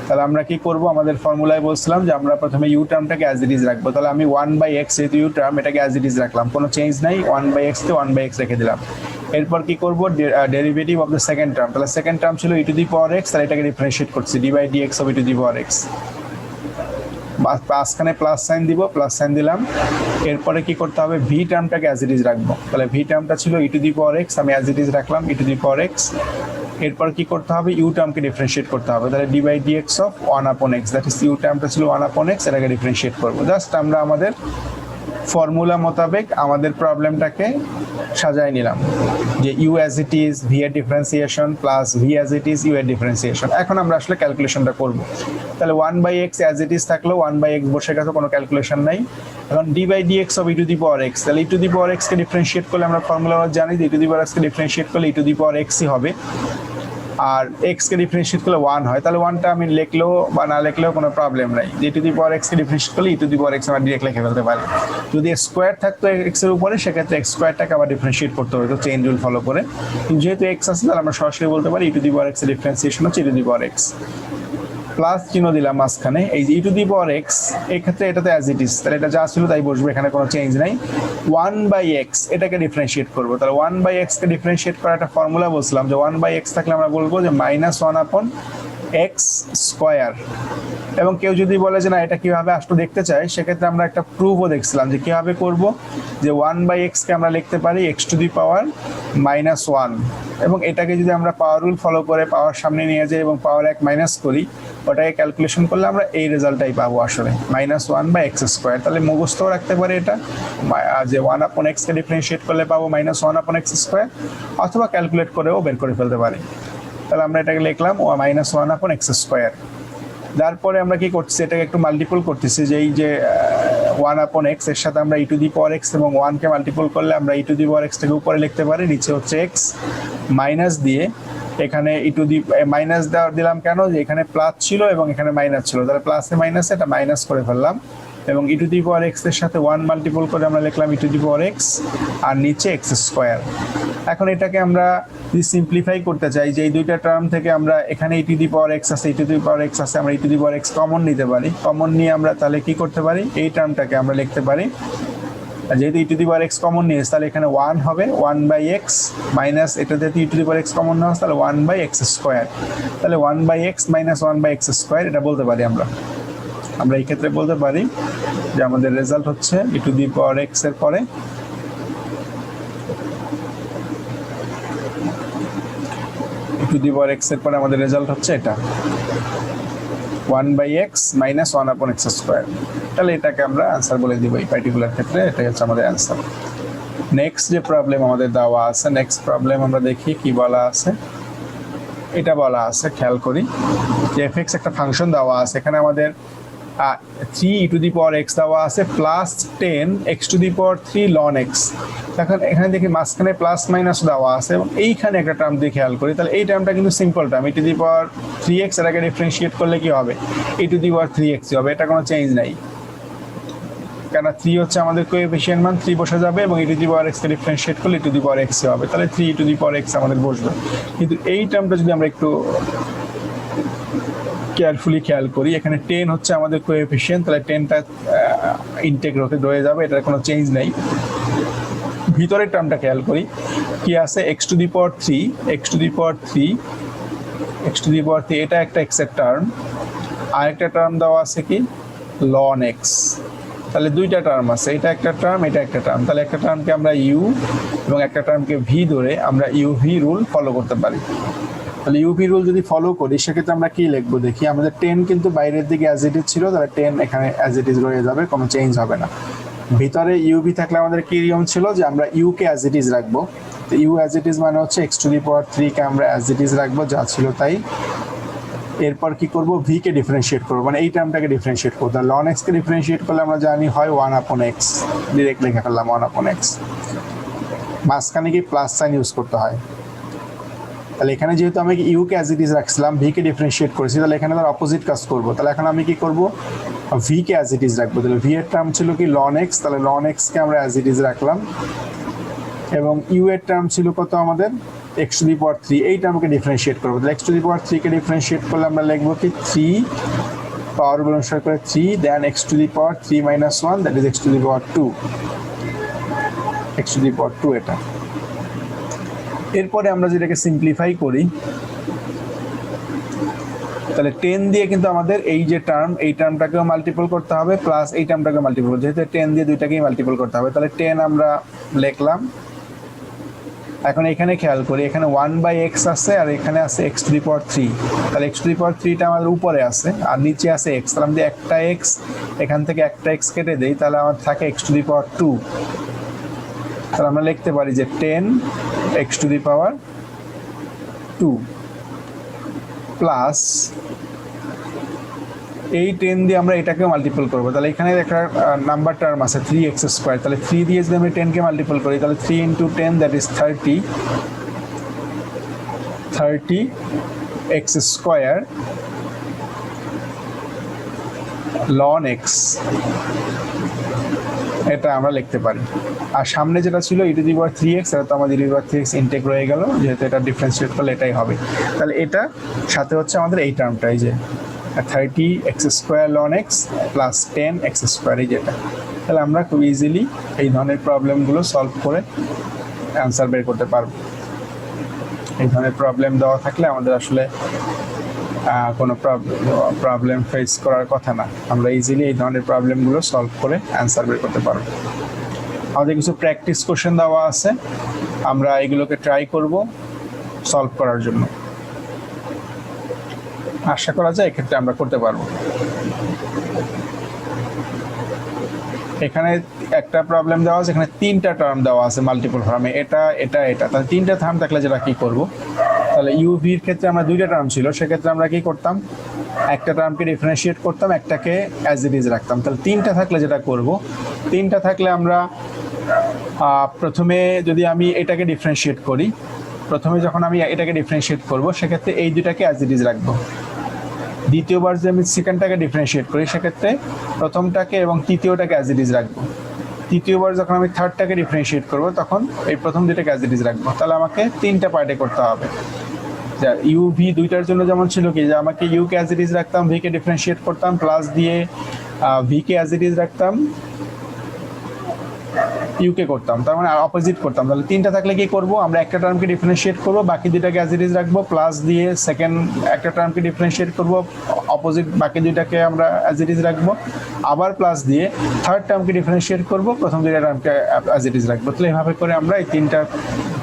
তাহলে আমরা কি করব, আমাদের ফর্মুলায় বলছিলাম যে আমরা প্রথমে ইউ টার্মটাকে অ্যাজ ইট ইজ রাখবো। তাহলে আমি 1/x যেহেতু ইউ টার্ম, এটাকে অ্যাজ ইট ইজ রাখলাম, কোনো চেঞ্জ নাই, 1/x তে 1/x রেখে দিলাম। এরপর কি করব, derivative of the second term. তাহলে সেকেন্ড টার্ম ছিল e⁴x, তাহলে এটাকে ডিফারেন্সিয়েট করছি d/dx অফ e⁴x, মাঝখানে প্লাস সাইন দিব, প্লাস সাইন দিলাম। এরপরে কি করতে হবে, ভি টার্মটাকে অ্যাজ ইট ইজ রাখবো। তাহলে ভি টার্মটা ছিল e⁴x, আমি অ্যাজ ইট ইজ রাখলাম e⁴x। এরপর কি করতে হবে, ইউ টার্মকে ডিফারেন্সিয়েট করতে হবে। তাহলে d/dx of 1/x that is u টার্মটা ছিল 1/x, এটাকে ডিফারেন্সিয়েট করবো। জাস্ট আমরা আমাদের ফর্মুলা মোতাবেক আমাদের প্রবলেমটাকে সাজাই নিলাম, যে u as it is, v এর differentiation plus v as it is, u এর ডিফারেন্সিয়েশন। এখন আমরা আসলে ক্যালকুলেশনটা করব। তাহলে 1/x অ্যাজ ইট ইজ থাকলো, 1/x বসে গেছে, কোনো ক্যালকুলেশন নাই। এখন d/dx অফ e⁴x, তাহলে e⁴x কে ডিফারেন্সিয়েট করলে আমরা ফর্মুলা জানি যে e⁴x কে ডিফারেন্সিয়েট করলে e⁴xই হবে, আর x কে ডিফারেন্সিয়েট করলে 1 হয়। তাহলে 1টা আমি লিখলেও বা না লিখলেও কোনো প্রবলেম নাই, যে e⁴x কে ডিফারেন্সিয়েট করলে e⁴x আমরা ডিরেক্ট লিখে ফেলতে পারি। যদি স্কোয়ার থাকতো x এর উপরে, সেক্ষেত্রে x স্কোয়ারটাকে আবার ডিফারেন্সিয়েট করতে হতো চেইন রুল ফলো করে। কিন্তু যেহেতু x আছে, তাহলে আমরা সরাসরি বলতে পারি e⁴x এর ডিফারেন্সিয়েশন হচ্ছে e⁴x, প্লাস চিহ্ন দিলাম মাঝখানে। এই যে e⁴x এক্ষেত্রে এটাতে অ্যাজ ইট ইজ, তাহলে এটা যা ছিল তাই বসবে, এখানে কোনো চেঞ্জ নাই। 1/x এটাকে ডিফারেন্সিয়েট করবো। তাহলে 1/x কে ডিফারেন্সিয়েট করার একটা ফর্মুলা বলছিলাম, যে 1/x থাকলে আমরা বলবো যে -1/x স্কোয়ার। এবং কেউ যদি বলে যে না এটা কিভাবে আসলে দেখতে চাই, সেক্ষেত্রে আমরা একটা প্রুফও দেখছিলাম যে কিভাবে করব, যে 1/x কে আমরা লিখতে পারি x⁻⁻1, এবং এটাকে যদি আমরা পাওয়ার রুল ফলো করে পাওয়ার সামনে নিয়ে যাই এবং পাওয়ার 1 মাইনাস করি, ওটাকে ক্যালকুলেশন করলে আমরা এই রেজাল্টটাই পাবো আসলে -1/x²। তাহলে মুখস্থও রাখতে পারি এটা যে 1/x কে ডিফারেন্সিয়েট করলে পাবো -1/x², অথবা ক্যালকুলেট করেও বের করে ফেলতে পারি। তাহলে আমরা এটাকে লিখলাম -1/x²। তারপরে আমরা কি করছি, এটাকে একটু মাল্টিপল করতেছি, যে এই যে 1/x এর সাথে আমরা e⁻x এবং 1 কে মাল্টিপল করলে আমরা e⁻x টাকে উপরে লিখতে পারি, নিচে হচ্ছে x মাইনাস দিয়ে এখানে মাইনাস দিলাম কেন, যে এখানে প্লাস ছিল এবং এখানে মাইনাস ছিল, তাহলে প্লাসে মাইনাসে এটা মাইনাস করে ফেললাম, এবং e⁻x এর সাথে 1 মাল্টিপল করে আমরা লিখলাম e⁻x আর নিচে x²। এখন এটাকে আমরা যদি সিম্পলিফাই করতে চাই, যে এই দুইটা টার্ম থেকে আমরা এখানে e⁻x আছে, e⁻x আছে, আমরা e⁻x কমন নিতে পারি। কমন নিয়ে আমরা তাহলে কি করতে পারি, এই টার্মটাকে আমরা লিখতে পারি, যেহেতু e⁻x কমন নিয়েছে তাহলে এখানে 1 হবে 1/x মাইনাস এটা যেহেতু e⁻x কমন নেওয়া তাহলে 1/x²। তাহলে 1/x মাইনাস 1/x², এটা বলতে পারি আমরা এই ক্ষেত্রে বলতে পারি যে আমাদের রেজাল্ট হচ্ছে e⁻x এর পরে e⁻x এর পরে আমাদের রেজাল্ট হচ্ছে এটা 1/x মাইনাস 1/x²। তাহলে এটাকে আমরা অ্যান্সার বলে দিব এই পার্টিকুলার ক্ষেত্রে, এটাই হচ্ছে আমাদের অ্যান্সার। নেক্সট যে প্রবলেম আমাদের দেওয়া আছে, নেক্সট প্রবলেম আমরা দেখি কি বলা আছে। এটা বলা আছে, খেয়াল করি যে f(x) একটা ফাংশন দেওয়া আছে, এখানে আমাদের 3e⁻x দেওয়া আছে প্লাস 10x⁻³ ln x। এখন এখানে দেখি মাঝখানে প্লাস মাইনাস দেওয়া আছে এবং এইখানে একটা টার্ম দিয়ে খেয়াল করি, তাহলে এই টার্মটা কিন্তু সিম্পল টার্ম, e⁻3x এটাকে ডিফারেন্সিয়েট করলে কি হবে, e⁻3x হবে, এটা কোনো চেঞ্জ নাই, কেন 3 হচ্ছে আমাদের কোএফিসিয়েন্ট মান, 3 বসে যাবে এবং e⁻x কে ডিফারেন্সিয়েট করলে e⁻x হবে, তাহলে 3e⁻x আমাদের বসবে। কিন্তু এই টার্মটা যদি আমরা একটু কেয়ারফুলি খেয়াল করি, এখানে 10 হচ্ছে আমাদের কোএফিসিয়েন্ট, তাহলে 10টা ইন্টিগ্রেট রয়ে যাবে, এটার কোনো চেঞ্জ নেই। ভিতরের টার্মটা খেয়াল করি কি আছে, x⁻3 এটা একটা x এর টার্ম, আরেকটা টার্ম দেওয়া আছে কি ln x। তাহলে দুইটা টার্ম আছে, এটা একটা টার্ম, এটা একটা টার্ম, তাহলে একটা টার্মকে আমরা u এবং একটা টার্মকে v ধরে আমরা uv রুল ফলো করতে পারি। তাহলে ইউভি রুল যদি ফলো করি সেক্ষেত্রে আমরা কি লিখবো দেখি, আমাদের 10 কিন্তু বাইরের দিকে অ্যাজ ইট ইজ ছিল, তাহলে 10 এখানে অ্যাজ ইট ইজ রয়ে যাবে, কোনো চেঞ্জ হবে না। ভিতরে ইউভি থাকলে আমাদের কি নিয়ম ছিল যে আমরা ইউ কে অ্যাজ ইট ইজ রাখবো, তো ইউ অ্যাজ ইট ইজ মানে হচ্ছে x⁻3 কে আমরা অ্যাজ ইট ইজ রাখবো যা ছিল তাই। এরপর কি করব, ভি কে ডিফারেন্সিয়েট করবো, মানে এই টার্মটাকে ডিফারেন্সিয়েট করবো। তাহলে ln x কে ডিফারেন্সিয়েট করলে আমরা জানি হয় 1/x, ডিরেক্ট লিখে ফেললাম 1/x, মাঝখানে কি প্লাস সাইন ইউজ করতে হয়। তাহলে এখানে যেহেতু আমি ইউ কে অ্যাজ ইট ইজ রাখছিলাম, ভি কে ডিফারেন্সিয়েট করেছি, তাহলে এখানে তার অপোজিট কাজ করব। তাহলে এখন আমি কি করব, ভি কে অ্যাজ ইট ইজ রাখবো। তাহলে ভি এর টার্ম ছিল কি ln x, তাহলে ln x কে আমরা অ্যাজ ইট ইজ রাখলাম, এবং ইউ এর টার্ম ছিল কত আমাদের x⁻3, এই টার্মকে ডিফারেন্সিয়েট করবো। তাহলে x⁻3 কে ডিফারেন্সিয়েট করলে আমরা লিখবো কি 3 পাওয়ার অনুসার করে 3 দেন x⁻3 - 1 দ্যাট ইজ x⁻2 এটা। এরপরে আমরা যেটাকে সিম্পলিফাই করি, তাহলে 10 দিয়ে কিন্তু আমাদের এই যে টার্ম, এই টার্মটাকেও মাল্টিপল করতে হবে প্লাস এই টার্মটাকে মাল্টিপল, যেহেতু 10 দিয়ে দুইটাকেই মাল্টিপল করতে হবে, তাহলে 10 আমরা লিখলাম। এখন এখানে খেয়াল করি, এখানে 1/x আছে আর এখানে আছে x⁻3, তাহলে x⁻3টা আমাদের উপরে আছে আর নিচে আছে x, তাহলে আমরা একটা x এখান থেকে একটা x কেটে দেই, তাহলে আমার থাকে x⁻2। তাহলে আমরা লিখতে পারি যে 10x⁻2 প্লাস এই 10 দিয়ে আমরা এটাকে মাল্টিপল করবো, তাহলে এখানে একটা নাম্বার টার্ম আছে 3x², তাহলে 3 দিয়ে যদি আমি 10 কে মাল্টিপল করি তাহলে 3 × 10 that is 30x² ln x, এটা আমরা লিখতে পারি। আর সামনে যেটা ছিল e⁻3x, এটা তো আমাদের e⁻3x ইনটেক রয়ে গেল, যেহেতু এটা ডিফারেন্সিয়েট করলে এটাই হবে। তাহলে এটা সাথে হচ্ছে আমাদের এই টার্মটাই যে 30x² ln x plus 10x², এই যেটা। তাহলে আমরা খুব ইজিলি এই ধরনের প্রবলেমগুলো সলভ করে অ্যান্সার বের করতে পারবো। এই ধরনের প্রবলেম দেওয়া থাকলে আমাদের আসলে কোনো প্রবলেম ফেস করার কথা না, আমরা ইজিলি এই ধরনের প্রবলেমগুলো সলভ করে অ্যান্সার বের করতে পারবো। আমাদের কিছু প্র্যাকটিস কোশ্চেন দেওয়া আছে, আমরা এগুলোকে ট্রাই করব সলভ করার জন্য। আশা করা যায় এক্ষেত্রে আমরা করতে পারবো। এখানে একটা প্রবলেম দেওয়া আছে, এখানে তিনটা টার্ম দেওয়া আছে মাল্টিপল ফর্মে, এটা এটা এটা, তাহলে তিনটা টার্ম থাকলে যেটা কি করব, তাহলে ইউভির ক্ষেত্রে আমরা দুইটা টার্ম ছিল, সেক্ষেত্রে আমরা কি করতাম, একটা টার্মকে ডিফারেন্সিয়েট করতাম, একটাকে অ্যাজ ইট ইজ রাখতাম। তাহলে তিনটা থাকলে যেটা করব, তিনটা থাকলে আমরা প্রথমে যদি আমি এটাকে ডিফারেন্সিয়েট করি, প্রথমে যখন আমি এটাকে ডিফারেন্সিয়েট করব সেক্ষেত্রে এই দুটাকে অ্যাজ ইট ইজ রাখবো। দ্বিতীয়বার যদি আমি সেকেন্ডটাকে ডিফারেন্সিয়েট করি সেক্ষেত্রে প্রথমটাকে এবং তৃতীয়টাকে অ্যাজ ইট ইজ রাখবো। তৃতীয়বার যখন আমি থার্ডটাকে ডিফারেন্সিয়েট করব তখন এই প্রথম দুটাকে অ্যাজ ইট ইজ রাখবো। তাহলে আমাকে তিনটা পার্টে করতে হবে। ইউ ভি দুইটার জন্য যেমন ছিল কি যে আমাকে ইউকে অ্যাজ ইট ইজ রাখতাম, ভিকে ডিফারেন্সিয়েট করতাম, প্লাস দিয়ে ভিকে অ্যাজ ইট ইজ রাখতাম, ইউকে করতাম, তার মানে অপোজিট করতাম। তাহলে তিনটা থাকলে কি করব, আমরা একটা টার্মকে ডিফারেন্সিয়েট করব, বাকি দুটাকে অ্যাজ ইট ইজ রাখবো, প্লাস দিয়ে সেকেন্ড একটা টার্মকে ডিফারেন্সিয়েট করব, অপোজিট বাকি দুইটাকে আমরা অ্যাজ ইট ইজ রাখবো, আবার প্লাস দিয়ে থার্ড টার্মকে ডিফারেন্সিয়েট করব, প্রথম দুইটা টার্মকে অ্যাজ ইট ইজ রাখবো। তাহলে এভাবে করে আমরা এই তিনটা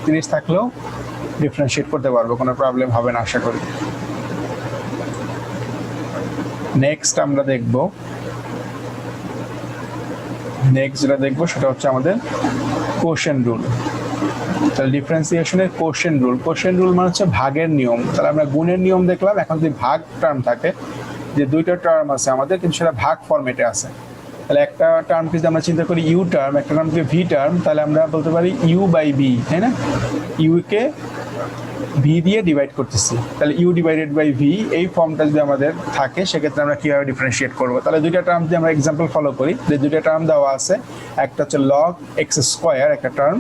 জিনিস থাকলেও ডিফারেন্সিয়েট করতে পারবো, কোনো প্রবলেম হবে না আশা করি। নেক্সট আমরা দেখবো, নেক্সট যেটা দেখবো সেটা হচ্ছে আমাদের কোশেন্ট রুল। তাহলে ডিফারেন্সিয়েশনের কোশেন্ট রুল, কোশেন্ট রুল মানে হচ্ছে ভাগের নিয়ম। তাহলে আমরা গুণের নিয়ম দেখলাম, এখন যদি ভাগ টার্ম থাকে, যে দুইটা টার্ম আছে আমাদের কিন্তু সেটা ভাগ ফরম্যাটে আছে, তাহলে একটা টার্মকে যদি আমরা চিন্তা করি ইউ টার্ম, একটা টার্মকে ভি টার্ম, তাহলে আমরা বলতে পারি ইউ বাই বি, তাই না, ইউকে ভি দিয়ে ডিভাইড করতেছি, তাহলে ইউ ডিভাইডেড বাই ভি, এই ফর্মটা যদি আমাদের থাকে সেক্ষেত্রে আমরা কীভাবে ডিফারেন্সিয়েট করবো। তাহলে দুইটা টার্ম যদি আমরা এক্সাম্পল ফলো করি, যে দুইটা টার্ম দেওয়া আছে, একটা হচ্ছে লগ এক্স স্কোয়ার একটা টার্ম,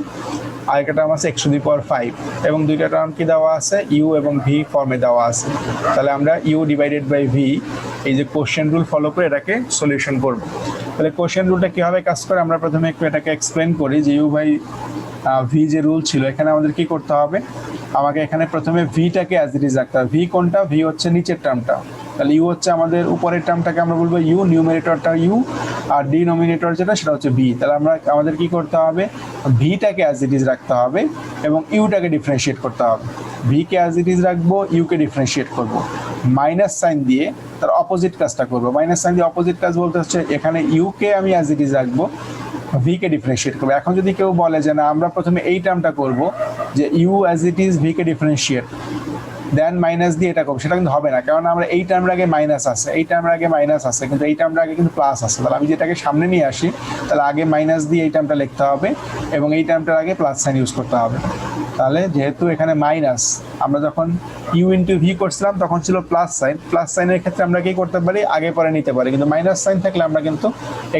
আর একটা টার্ম আছে এক্স টু দি পাওয়ার 5, এবং দুইটা টার্ম কি দেওয়া আছে, ইউ এবং ভি ফর্মে দেওয়া আছে। তাহলে আমরা ইউ ডিভাইডেড বাই ভি, এই যে কোশেন্ট রুল ফলো করে এটাকে সলিউশন করব। তাহলে কোশেন্ট রুলটা কীভাবে কাজ করে আমরা প্রথমে একটু এটাকে এক্সপ্লেন করি, যে ইউ বাই ভি যে রুল ছিল, এখানে আমাদের কি করতে হবে, আমাকে এখানে প্রথমে ভিটাকে অ্যাজ ইট ইজ রাখতে হবে। ভি কোনটা, ভি হচ্ছে নিচের টার্মটা, তাহলে ইউ হচ্ছে আমাদের উপরের টার্মটাকে আমরা বলবো ইউ, নিউমারেটরটা ইউ, আর ডিনোমিনেটর যেটা সেটা হচ্ছে ভি। তাহলে আমাদের কি করতে হবে, ভিটাকে অ্যাজ ইট ইজ রাখতে হবে এবং ইউটাকে ডিফারেন্সিয়েট করতে হবে। ভিকে অ্যাজ ইট ইজ রাখবো, ইউকে ডিফারেন্সিয়েট করবো, মাইনাস সাইন দিয়ে তার অপোজিট কাজটা করবো। মাইনাস সাইন দিয়ে অপোজিট কাজ বলতে হচ্ছে এখানে ইউকে আমি অ্যাজ ইট ইজ রাখবো, ভিকে ডিফারেন্সিয়েট করবো। এখন যদি কেউ বলে যে না আমরা প্রথমে এই টার্মটা করবো, যে ইউ অ্যাজ ইট ইজ ভিকে ডিফারেন্সিয়েট দেন মাইনাস দিয়ে এটা করবো, সেটা কিন্তু হবে না, কারণ আমরা এই টার্মের আগে মাইনাস আছে, এই টার্মের আগে মাইনাস আছে, কিন্তু এই টার্মের আগে কিন্তু প্লাস আছে। তাহলে আমি যেটাকে সামনে নিয়ে আসি, তাহলে আগে মাইনাস দিয়ে এই টার্মটা লিখতে হবে এবং এই টার্মটার আগে প্লাস সাইন ইউজ করতে হবে। তাহলে যেহেতু এখানে মাইনাস, আমরা যখন ইউ ইন্টু ভি করছিলাম তখন ছিল প্লাস সাইন, প্লাস সাইনের ক্ষেত্রে আমরা কি করতে পারি, আগে পরে নিতে পারি, কিন্তু মাইনাস সাইন থাকলে আমরা কিন্তু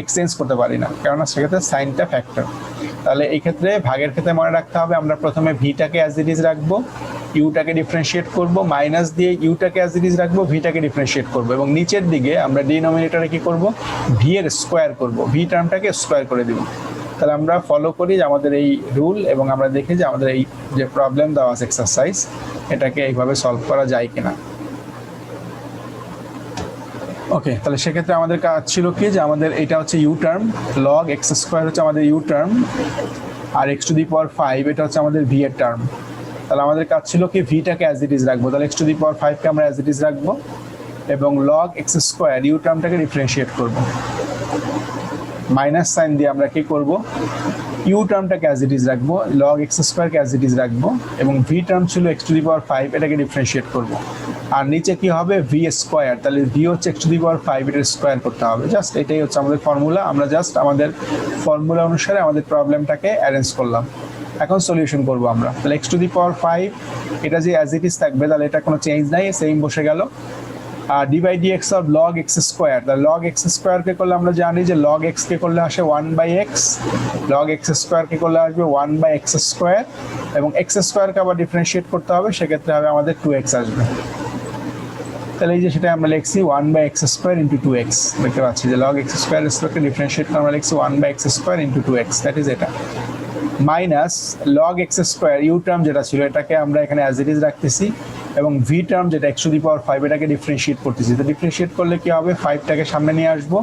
এক্সচেঞ্জ করতে পারি না, কেননা সেক্ষেত্রে সাইনটা ফ্যাক্টর। তাহলে এই ক্ষেত্রে ভাগের ক্ষেত্রে মনে রাখতে হবে আমরা প্রথমে ভিটাকে অ্যাজ ইট ইজ রাখবো, ইউটাকে ডিফারেন্সিয়েট করব, মাইনাস দিয়ে ইউটাকে অ্যাজ ইট ইজ রাখবো, ভিটাকে ডিফারেন্সিয়েট করব, এবং নিচের দিকে আমরা ডিনোমিনেটরে কি করব, ভি এর স্কোয়ার করব, ভি টার্মটাকে স্কোয়ার করে দিব। তাহলে আমরা ফলো করি যে আমাদের এই রুল, এবং আমরা দেখি যে আমাদের এই যে প্রবলেম দেওয়া আছে এক্সারসাইজ, এটাকে এইভাবে সলভ করা যায় কিনা। ওকে, তাহলে সেক্ষেত্রে আমাদের কাজ ছিল কি, যে আমাদের এটা হচ্ছে u term, log x square হচ্ছে আমাদের ইউ টার্ম, আর এক্স টু দি পাওয়ার 5 এটা হচ্ছে আমাদের ভি এর টার্ম। তাহলে আমাদের কাজ ছিল কি, ভিটাকে অ্যাজ ইট ইজ রাখবো, তাহলে এক্স টু দি পাওয়ার 5কে আমরা অ্যাজ ইট ইজ রাখবো, এবং লগ এক্স স্কোয়ার ইউ টার্মটাকে ডিফারেন্সিয়েট করব, মাইনাস সাইন দিয়ে আমরা কি করব, ইউ টার্মটাকে অ্যাজ ইট ইজ রাখবো, লগ এক্স স্কোয়ারকে অ্যাজ ইট ইজ রাখবো, এবং ভি টার্ম ছিল এক্স টু দি পাওয়ার 5 এটাকে ডিফারেন্সিয়েট করব, আর নিচে কি হবে, ভি স্কোয়ার, তাহলে ভি হচ্ছে এক্স টু দি পাওয়ার 5 এটার স্কোয়ার করতে হবে। জাস্ট এটাই হচ্ছে আমাদের ফর্মুলা, আমরা জাস্ট আমাদের ফর্মুলা অনুসারে আমাদের প্রবলেমটাকে অ্যারেঞ্জ করলাম। এখন সলিউশন করব আমরা। তাহলে এক্স টু দি পাওয়ার 5 এটা যে অ্যাজ ইট ইজ থাকবে, তাহলে এটা কোনো চেঞ্জ নাই, সেম বসে গেল। আর d by d x of log x square, তাহলে লগ এক্স স্কোয়ারকে করলে আমরা জানি যে লগ এক্সকে করলে আসে 1/x, লগ এক্স স্কোয়ারকে করলে আসবে 1/x স্কোয়ার, এবং এক্স স্কোয়ারকে আবার ডিফারেন্সিয়েট করতে হবে, সেক্ষেত্রে হবে আমাদের 2x আসবে। তাহলে এই যে সেটা আমরা লিখছি 1/x স্কোয়ার ইন্টু 2x, দেখতে পাচ্ছি যে লগ এক্স স্কোয়ার স্কোয়ারকে ডিফারেন্সিয়েট করে আমরা লিখছি 1/x square into 2x, that is এটা, minus log x square u term যেটা ছিল এটাকে আমরা এখানে অ্যাজ ইট ইজ রাখতেছি, এবং ভি টার্ম যেটা এক্স টু দি পাওয়ার 5 এটাকে ডিফারেন্সিয়েট করতেছি। তো ডিফারেন্সিয়েট করলে কি হবে, 5টাকে সামনে নিয়ে আসবো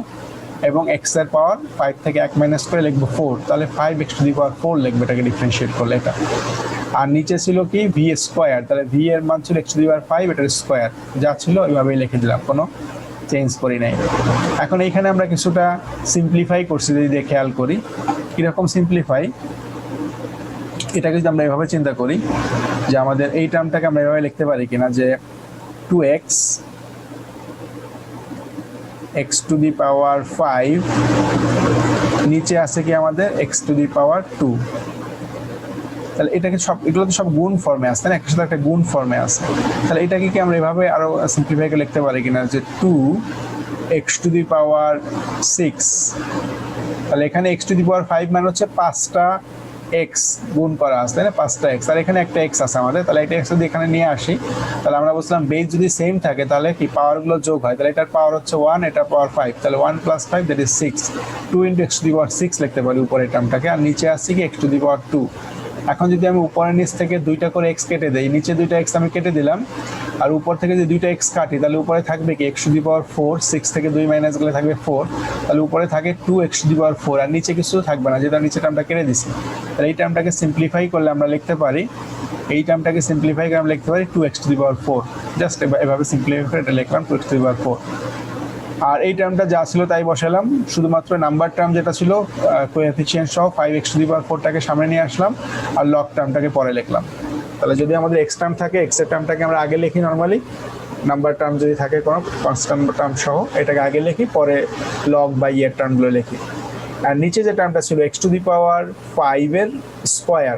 এবং এক্স এর পাওয়ার 5 থেকে 1 মাইনাস করে লিখবো 4, তাহলে 5x টু দি পাওয়ার 4 লিখবো এটাকে ডিফারেন্সিয়েট করলে এটা। আর নিচে ছিল কি ভি স্কোয়ার, তাহলে ভি এর মান ছিল x টু দি পাওয়ার 5, এটার স্কোয়ার যা ছিল ওইভাবেই লিখে দিলাম, কোনো চেঞ্জ করি নাই। এখন এইখানে আমরা কিছুটা সিম্পলিফাই করছি, যদি দিয়ে খেয়াল করি কীরকম সিম্পলিফাই, এটাকে যদি আমরা এভাবে চিন্তা করি যে আমাদের এই টার্মটাকে আমরা এভাবে লিখতে পারি কিনা যে 2x x to the power 5, নিচে আছে কি আমাদের x টু দি পাওয়ার 2, তাহলে এটাকে সব, এগুলো তো সব গুণ ফর্মে আসছে না, একটা সাথে একটা গুণ ফর্মে আছে, তাহলে এটাকে কি আমরা এভাবে আরো সিম্পলিফাই করে লিখতে পারি কিনা যে 2x টু দি পাওয়ার 6, তাহলে এখানে x টু দি পাওয়ার 5 মানে হচ্ছে 5টা x গুণ করা আছে, তাই না, 5টা x, আর এখানে একটা x আছে আমাদের, তাহলে একটা x যদি এখানে নিয়ে আসি, তাহলে আমরা বলছিলাম বেস যদি সেম থাকে তাহলে কি পাওয়ারগুলো যোগ হয়, তাহলে এটার পাওয়ার হচ্ছে 1, এটার পাওয়ার 5, তাহলে 1 plus 5 that is 6, 2 into x to the power 6 লিখতে পারি উপরের টার্মটাকে, আর নিচে আসছে কি x টু দি পাওয়ার 2। এখন যদি আমি উপরের নিচ থেকে 2টা করে x কেটে দেই, নিচে 2টা x আমি কেটে দিলাম, আর উপর থেকে যদি 2টা x কাটি তাহলে উপরে থাকবে কি x টু দি পাওয়ার 4, 6 থেকে 2 মাইনাস গেলে থাকবে 4, তাহলে উপরে থাকে 2x টু দি পাওয়ার 4, আর নিচে কিছু থাকবে না যেটা নিচে টার্মটা কেটে দিছি, তাহলে এই টার্মটাকে সিম্পলিফাই করলে আমরা লিখতে পারি, এই টার্মটাকে সিম্পলিফাই করে আমরা লিখতে পারি 2x two the power 4, just এভাবে সিম্পলিফাই করে এটা লিখলাম 2x টু দি পাওয়ার 4। আর এই টার্মটা যা ছিল তাই বসালাম, শুধুমাত্র নাম্বার টার্ম যেটা ছিল কোএফিসিয়েন্ট সহ 5x টু দি পাওয়ার 4টাকে সামনে নিয়ে আসলাম, আর লগ টার্মটাকে পরে লিখলাম। তাহলে যদি আমাদের এক্স টার্ম থাকে, এক্স এর টার্মটাকে আমরা আগে লিখি নর্মালি, নাম্বার টার্ম যদি থাকে কোনো কনস্ট্যান্ট টার্ম সহ এটাকে আগে লিখি, পরে লগ বা ইয়ের টার্মগুলো লিখি। আর নিচে যে টার্মটা ছিল x টু দি পাওয়ার 5 এর স্কোয়ার,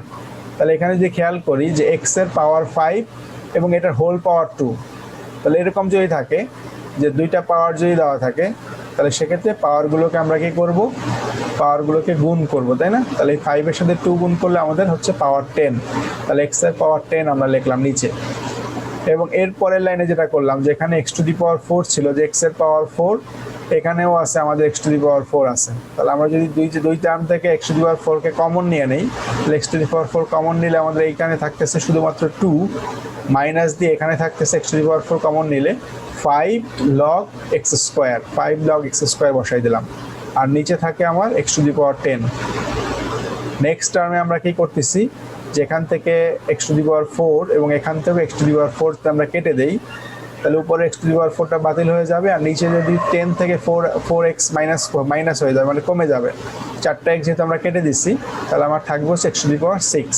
তাহলে এখানে যদি খেয়াল করি যে x এর পাওয়ার 5 এবং এটার হোল পাওয়ার 2, তাহলে এরকম যদি থাকে যে দুইটা পাওয়ার যদি দেওয়া থাকে, তাহলে সেক্ষেত্রে পাওয়ারগুলোকে আমরা কি করব, পাওয়ারগুলোকে গুণ করব, তাই না, তাহলে এই 5 এর সাথে 2 গুণ করলে আমাদের হচ্ছে পাওয়ার 10, তাহলে x এর পাওয়ার 10 আমরা লিখলাম নিচে। এবং এর পরের লাইনে যেটা করলাম যে এখানে x টু দি পাওয়ার 4 ছিল, যে x এর পাওয়ার 4 এখানেও আছে আমাদের x টু দি পাওয়ার 4 আছে, তাহলে আমরা যদি দুই টার্ম থেকে x to the power 4 K common নিয়ে নেই, তাহলে x to the power 4 common নিলে আমাদের এইখানে থাকতেছে শুধুমাত্র 2, মাইনাস দিয়ে এখানে থাকতেছে x to the power 4 common নিলে 5 log x square, 5 log x square বসাই দিলাম, আর নিচে থাকে আমার x to the power 10। Next টার্মে আমরা কি করতেছি, যেখান থেকে x টু দি পাওয়ার 4 এবং এখান থেকে x টু দি পাওয়ার 4 আমরা কেটে দেই, তাহলে উপরে x টু দি পাওয়ার 4টা বাতিল হয়ে যাবে, আর নিচে যদি 10 থেকে 4x মাইনাস হয়ে যাবে, মানে কমে যাবে, 4টা x যেহেতু আমরা কেটে দিচ্ছি, তাহলে আমার থাকবে হচ্ছে x টু দি পাওয়ার 6,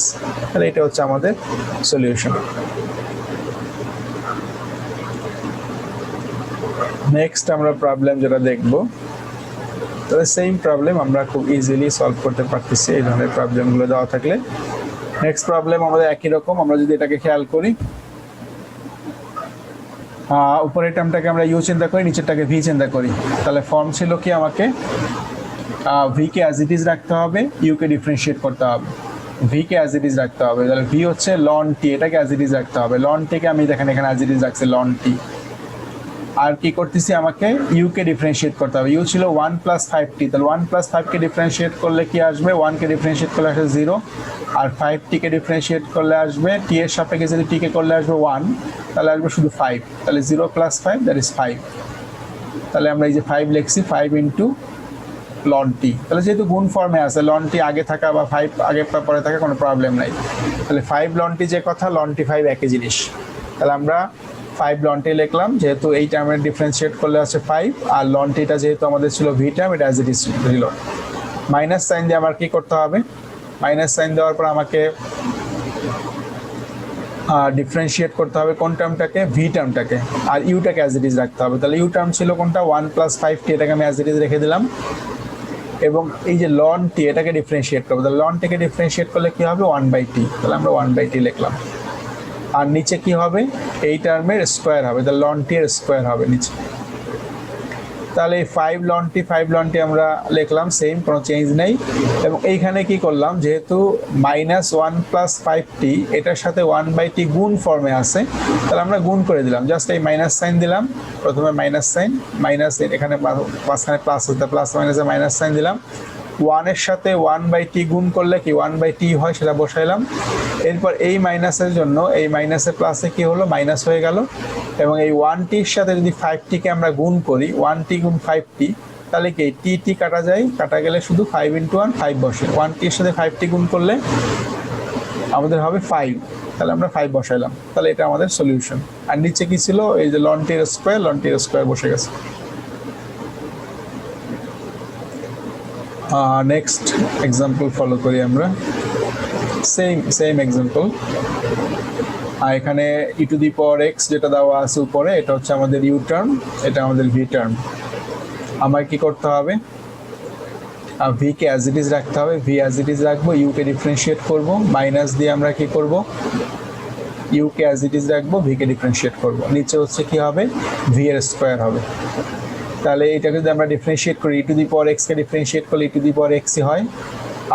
তাহলে এটা হচ্ছে আমাদের সলিউশন। নেক্সট আমরা প্রবলেম যেটা দেখব, তাহলে সেম প্রবলেম আমরা খুব ইজিলি সলভ করতে পারতেছি এই ধরনের প্রবলেমগুলো দেওয়া থাকলে। নেক্সট প্রবলেম আমাদের একই রকম, আমরা যদি এটাকে খেয়াল করি, উপরের টার্মটাকে আমরা ইউ চিন্তা করি, নিচেরটাকে ভি চিন্তা করি, তাহলে ফর্ম ছিল কি আমাকে ভি কে অ্যাজ ইট ইজ রাখতে হবে, ইউ কে ডিফারেন্সিয়েট করতে হবে, ভি কে অ্যাজ ইট ইজ রাখতে হবে, তাহলে ভি হচ্ছে লন টি, এটাকে অ্যাজ ইট ইজ রাখতে হবে, লন টিকে আমি দেখেন এখানে অ্যাজ ইট ইজ রাখছি লন টি। আর কি করতেছি, আমাকে ইউ কে ডিফারেন্সিয়েট করতে হবে, ইউ ছিল 1 প্লাস 5t, তাহলে 1 প্লাস 5 কে ডিফারেন্সিয়েট করলে কি আসবে, 1 কে ডিফারেন্সিয়েট করলে আসবে 0, আর 5t কে ডিফারেন্সিয়েট করলে আসবে, t এর সাপেক্ষে যদি t কে করলে আসবে 1, তাহলে আসবে শুধু 5, তাহলে 0 প্লাস 5 দ্যাট ইজ 5, তাহলে আমরা এই যে 5 লিখছি 5 ইন্টু লন টি, তাহলে যেহেতু গুণ ফর্মে আছে, লন টি আগে থাকা বা 5 আগে পরে থাকা কোনো প্রবলেম নাই, তাহলে 5 লন টি যে কথা, লন টি 5 একই জিনিস, তাহলে আমরা 5 লন টি লিখলাম, যেহেতু এই টার্মের ডিফারেন্সিয়েট করলে আছে 5, আর লন টিটা যেহেতু আমাদের ছিল ভি টার্ম, এটা অ্যাজ ইট ইজ ছিল। মাইনাস সাইন দিয়ে আমার কি করতে হবে, মাইনাস সাইন দেওয়ার পর আমাকে ডিফারেন্সিয়েট করতে হবে কোন টার্মটাকে, ভি টার্মটাকে, আর ইউটাকে অ্যাজ ইট ইজ রাখতে হবে, তাহলে ইউ টার্ম ছিল কোনটা 1 প্লাস 5t, এটাকে আমি অ্যাজ ইট ইজ রেখে দিলাম, এবং এই যে লন টি এটাকে ডিফারেন্সিয়েট করবো, তাহলে লন টিকে ডিফারেন্সিয়েট করলে কি হবে 1/t, তাহলে আমরা 1/t লিখলাম, আর নিচে কি হবে, এই টার্মের স্কোয়ার হবে, তাহলে লন টি এর স্কোয়ার হবে নিচে, তাহলে এই 5 লন টি আমরা লিখলাম সেম, কোনো চেঞ্জ নেই। এবং এইখানে কি করলাম, যেহেতু -1 প্লাস 5t এটার সাথে 1/t গুণ ফর্মে আছে, তাহলে আমরা গুণ করে দিলাম, জাস্ট এই মাইনাস সাইন দিলাম, প্রথমে মাইনাস সাইন, মাইনাস এখানে মাঝখানে প্লাস হতে, প্লাস মাইনাসে মাইনাস সাইন দিলাম, 1 এর সাথে 1/t গুণ করলে কি 1/t হয় সেটা বসাইলাম, এরপর এই মাইনাসের জন্য এই মাইনাসের প্লাসে কি হলো, মাইনাস হয়ে গেল, এবং এই 1t এর সাথে যদি 5t কে আমরা গুণ করি, 1t গুণ 5t, তাহলে কি টি টি কাটা যায়, কাটা গেলে শুধু 5 × 1 5 বসে, 1 এর সাথে 5টি গুণ করলে আমাদের হবে 5, তাহলে আমরা 5 বসাইলাম, তাহলে এটা আমাদের সলিউশন। আর নিচে কি ছিল, এই যে লন টি স্কোয়ার বসে গেছে। নেক্সট এক্সাম্পল ফলো করি আমরা, সেম এক্সাম্পল। আর এখানে ই টু দি পাওয়ার এক্স যেটা দেওয়া আছে উপরে, এটা হচ্ছে আমাদের ইউ টার্ম, এটা আমাদের ভি টার্ম। আমার কি করতে হবে, ভি কে অ্যাজ ইট ইজ রাখতে হবে, ভি অ্যাজ ইট ইজ রাখবো, ইউ কে ডিফারেন্সিয়েট করব, মাইনাস দিয়ে আমরা কি করব, ইউ কে অ্যাজ ইট ইজ রাখবো, ভি কে ডিফারেন্সিয়েট করব, নিচে হচ্ছে কি হবে, ভি এর স্কোয়ার হবে। তাহলে এটাকে যদি আমরা ডিফারেন্সিয়েট করি, e to the power x কে ডিফারেন্সিয়েট করলে ই টু দি পাওয়ার এক্সই হয়,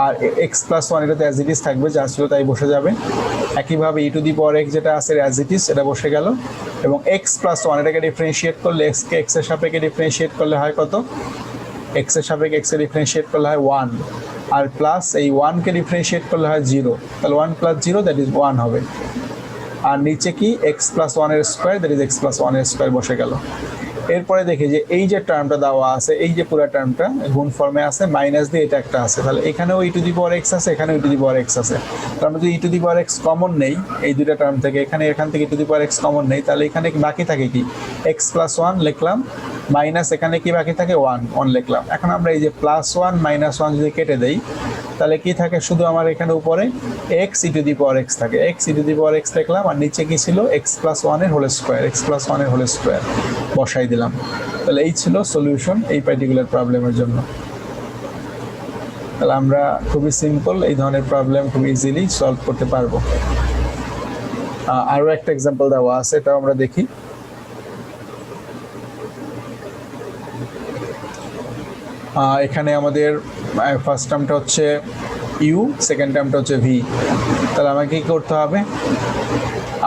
আর এক্স প্লাস ওয়ান এটা তো অ্যাজ ইট ইজ থাকবে, যা ছিল তাই বসে যাবে। একইভাবে ই টু দি পাওয়ার এক্স যেটা আছে অ্যাজ ইট ইজ এটা বসে গেল, এবং এক্স প্লাস ওয়ান এটাকে ডিফারেন্সিয়েট করলে এক্সকে এক্স এর সাপেক্ষে ডিফারেন্সিয়েট করলে হয় কত, এক্স এর সাপেক্ষে এক্স এর ডিফারেন্সিয়েট করলে হয় 1, আর প্লাস এই 1 কে ডিফারেন্সিয়েট করলে হয় 0, তাহলে 1 + 0 দ্যাট ইজ 1 হবে। আর নিচে কি এক্স প্লাস ওয়ান এর square that is x plus one এর স্কোয়ার বসে গেল। এরপরে দেখি যে এই যে টার্মটা দেওয়া আছে, এই যে পুরো টার্মটা গুণ ফর্মে আছে, মাইনাস দিয়ে এটা একটা আছে, তাহলে এখানেও ই টু দি পাওয়ার এক্স আছে, এখানেও ই টু দি পাওয়ার এক্স আছে। তার মধ্যে e to the power x common নেই এই দুটো টার্ম থেকে, এখান থেকে e to the power x common নেই, তাহলে এখানে বাকি থাকে কি, এক্স প্লাস ওয়ান লিখলাম, মাইনাস এখানে কি বাকি থাকে 1 লিখলাম। এখন আমরা এই যে +1 - 1 যদি কেটে দেই, তাহলে কি থাকে, শুধু আমার এখানে উপরে x e to the power x থাকে, x e to the power x লিখলাম, আর নিচে কি ছিল, এক্স প্লাস ওয়ান এর হোল স্কোয়ার বসাই দিলাম। তাহলে এই ছিল সলিউশন এই পার্টিকুলার প্রবলেমের জন্য। তাহলে আমরা খুবই সিম্পল এই ধরনের প্রবলেম খুব ইজিলি সলভ করতে পারবো। আরও একটা এক্সাম্পল দেওয়া আছে, এটাও আমরা দেখি। এখানে আমাদের ফার্স্ট টার্মটা হচ্ছে ইউ, সেকেন্ড টার্মটা হচ্ছে ভি। তাহলে আমাকে কি করতে হবে,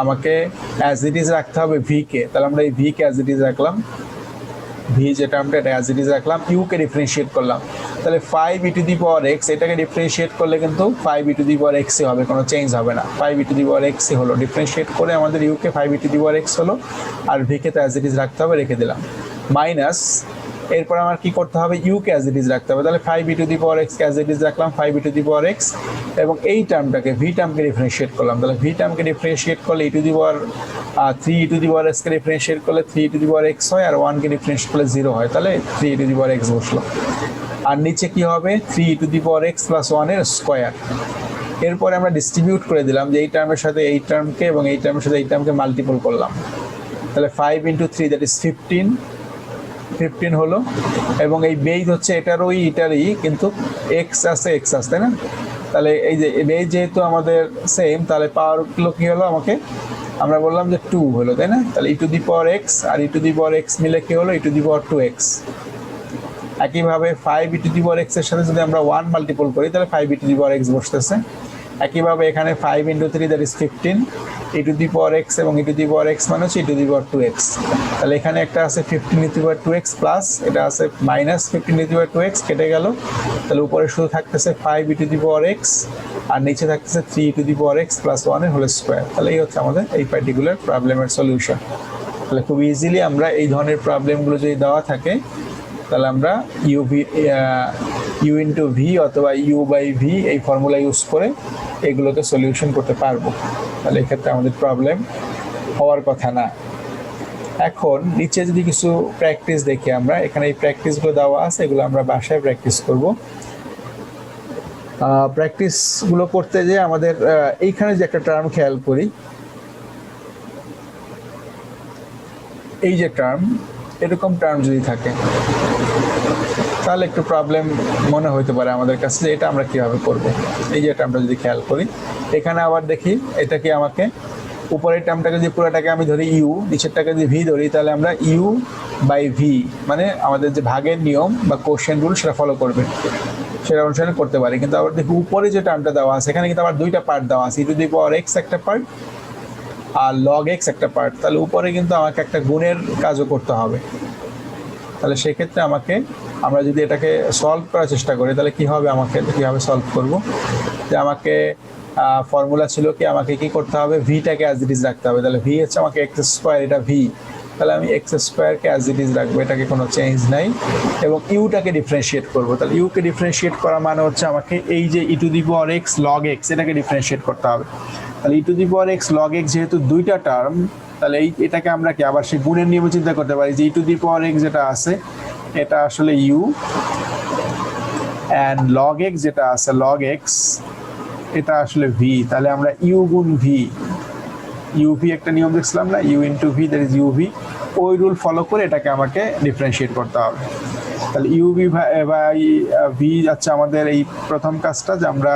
আমাকে অ্যাজ ইট ইজ রাখতে হবে ভি কে, তাহলে আমরা এই ভি কে অ্যাজ ইট ইজ রাখলাম, ভি যে টার্মটা এটা অ্যাজ ইট ইজ রাখলাম, ইউ কে ডিফারেন্সিয়েট করলাম, তাহলে 5 e to the power x এটাকে ডিফারেন্সিয়েট করলে কিন্তু 5 ই টু দি পাওয়ার এক্সই হবে, কোনো চেঞ্জ হবে না, 5 ই টু দি পাওয়ার এক্সই হলো, ডিফারেন্সিয়েট করে আমাদের ইউ কে 5 e to the power x হলো, আর ভি কে তো অ্যাজ ইট ইজ রাখতে হবে, রেখে দিলাম, মাইনাস এরপর আমার কি করতে হবে, ইউ কে অ্যাজ ইট ইজ রাখতে হবে, তাহলে 5 e to the power x কে অ্যাজ ইট ইজ রাখলাম, 5 e to the power x, এবং এই টার্মটাকে ভি টার্মকে ডিফারেন্সিয়েট করলাম, তাহলে ভি টার্মকে ডিফারেন্সিয়েট করলে e to the power 3 e to the power x কে ডিফারেন্সিয়েট করলে 3 e to the power x হয়, আর 1 কে ডিফারেন্সিয়েট করলে 0 হয়, তাহলে 3 e to the power x বসলো। আর নিচে কি হবে, 3 e to the power x plus 1 এর স্কোয়ার। এরপরে আমরা ডিস্ট্রিবিউট করে দিলাম যে এই টার্মের সাথে এই টার্মকে এবং এই টার্মের সাথে এই টার্মকে মাল্টিপল করলাম, তাহলে 5 × 3 দ্যাট ইজ 15 হলো, এবং এই বেজ হচ্ছে এটারই কিন্তু এক্স আছে তাই না, তাহলে এই যে বেজ যেহেতু আমাদের সেম, তাহলে পাওয়ারগুলো কি হলো, আমাকে আমরা বললাম যে 2 হলো তাই না, তাহলে e to the power x আর e to the power x মিলে কি হলো, ই টু দি পাওয়ার 2x। একইভাবে 5 e to the power x এর সাথে যদি আমরা 1 মাল্টিপল করি, তাহলে 5 e to the power x বসতেছে। একইভাবে এখানে 5 × 3 that is 15, E to the power x এবং ই টু দি পাওয়ার এক্স মানে হচ্ছে e to the power 2x, তাহলে এখানে একটা আছে 15 ই to the power 2x plus এটা আছে minus 15 E to the power 2x, কেটে গেল, তাহলে উপরে শুধু থাকতেছে 5 e to the power x, আর নিচে থাকতেছে 3 e to the power x plus 1 এর হোল স্কোয়ার। তাহলে এই হচ্ছে আমাদের এই পার্টিকুলার প্রবলেমের সলিউশন। তাহলে খুব ইজিলি আমরা এই ধরনের প্রবলেমগুলো যদি দেওয়া থাকে, তাহলে আমরা ইউ ইন্টু ভি অথবা ইউ বাই ভি এই ফর্মুলা ইউজ করে এগুলোকে সলিউশন করতে পারবো। তাহলে এক্ষেত্রে আমাদের প্রবলেম হওয়ার কথা না। এখন নিচে যদি কিছু প্র্যাকটিস দেখি আমরা, এখানে এই প্র্যাকটিসগুলো দেওয়া আছে, এগুলো আমরা বাসায় প্র্যাকটিস করব। প্র্যাকটিসগুলো করতে যে আমাদের এইখানে যে একটা টার্ম খেয়াল করি, এই যে টার্ম, এরকম টার্ম যদি থাকে তাহলে একটু প্রবলেম মনে হতে পারে আমাদের কাছে যে এটা আমরা কিভাবে করব। এই যে টার্মটা যদি খেয়াল করি, এখানে আবার দেখি এটা কি আমাকে উপরের টার্মটাকে যদি পুরোটাকে আমি ধরি ইউ, নিচেরটাকে যদি ভি ধরি, তাহলে আমরা ইউ বাই ভি মানে আমাদের যে ভাগের নিয়ম বা কোশ্চেন রুল সেটা ফলো করবে, সেটা অনুসরণ করতে পারি। কিন্তু আবার দেখি উপরে যে টার্মটা দেওয়া আছে, এখানে কিন্তু আবার দুইটা পার্ট দেওয়া আছে, ই টু দি পাওয়ার এক্স একটা পার্ট আর লগ এক্স একটা পার্ট, তাহলে উপরে কিন্তু আমাকে একটা গুণের কাজও করতে হবে। তাহলে সেক্ষেত্রে আমরা যদি এটাকে সলভ করার চেষ্টা করি, তাহলে কি হবে, আমাকে কীভাবে সলভ করব, যে আমাকে ফর্মুলা ছিল কি, আমাকে কি করতে হবে, ভিটাকে অ্যাজ ইট ইজ রাখতে হবে। তাহলে ভি হচ্ছে আমাকে এক্স স্কোয়ার, এটা ভি, তাহলে আমি এক্স স্কোয়ারকে অ্যাজ ইট ইজ রাখবো, এটাকে কোনো চেঞ্জ নাই, এবং ইউটাকে ডিফারেন্সিয়েট করবো। তাহলে ইউকে ডিফারেন্সিয়েট করা মানে হচ্ছে আমাকে এই যে e to the power x log x এটাকে ডিফারেন্সিয়েট করতে হবে। তাহলে e to the power x log x যেহেতু দুইটা টার্ম, তাহলে এটাকে আমরা কি আবার সেই গুণের নিয়মে চিন্তা করতে পারি যে e to the power x যেটা আছে এটা আসলে ইউ, অ্যান্ড লগ এক্স যেটা আছে লগ এক্স এটা আসলে ভি। তাহলে আমরা ইউ গুণ ভি, ইউভি একটা নিয়ম দেখছিলাম না, u into v that is u v, ওই রুল ফলো করে এটাকে আমাকে ডিফারেন্সিয়েট করতে হবে। তাহলে ইউভি বাই ভি যাচ্ছে আমাদের এই প্রথম কাজটা, যে আমরা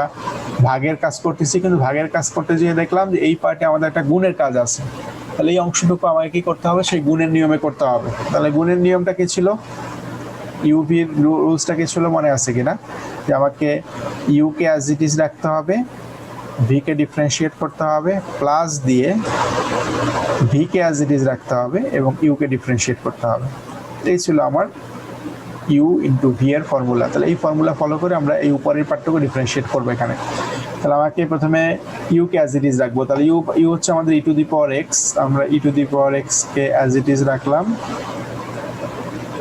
ভাগের কাজ করতেছি, কিন্তু ভাগের কাজ করতে যেয়ে দেখলাম যে এই পার্টে আমাদের একটা গুণের কাজ আছে। তাহলে এই অংশটুকু আমাকে কি করতে হবে, সেই গুণের নিয়মে করতে হবে। তাহলে গুণের নিয়মটা কি ছিল, ইউভির রুলসটা কি ছিল মনে আছে কিনা, যে আমাকে ইউকে অ্যাজ ইট ইজ রাখতে হবে, ভিকে ডিফারেন্সিয়েট করতে হবে, প্লাস দিয়ে ভিকে অ্যাজ ইট ইজ রাখতে হবে এবং ইউকে ডিফারেন্সিয়েট করতে হবে। এই ছিল আমার ইউ ইন্টু ভি এর ফর্মুলা। তাহলে এই ফর্মুলা ফলো করে আমরা এই উপরের পার্টটুকু ডিফারেন্সিয়েট করবো এখানে। তাহলে আমাকে প্রথমে ইউকে অ্যাজ ইট ইজ রাখবো। তাহলে ইউ হচ্ছে আমাদের ই টু দি পাওয়ার এক্স, আমরা e to the power x কে অ্যাজ ইট ইজ রাখলাম।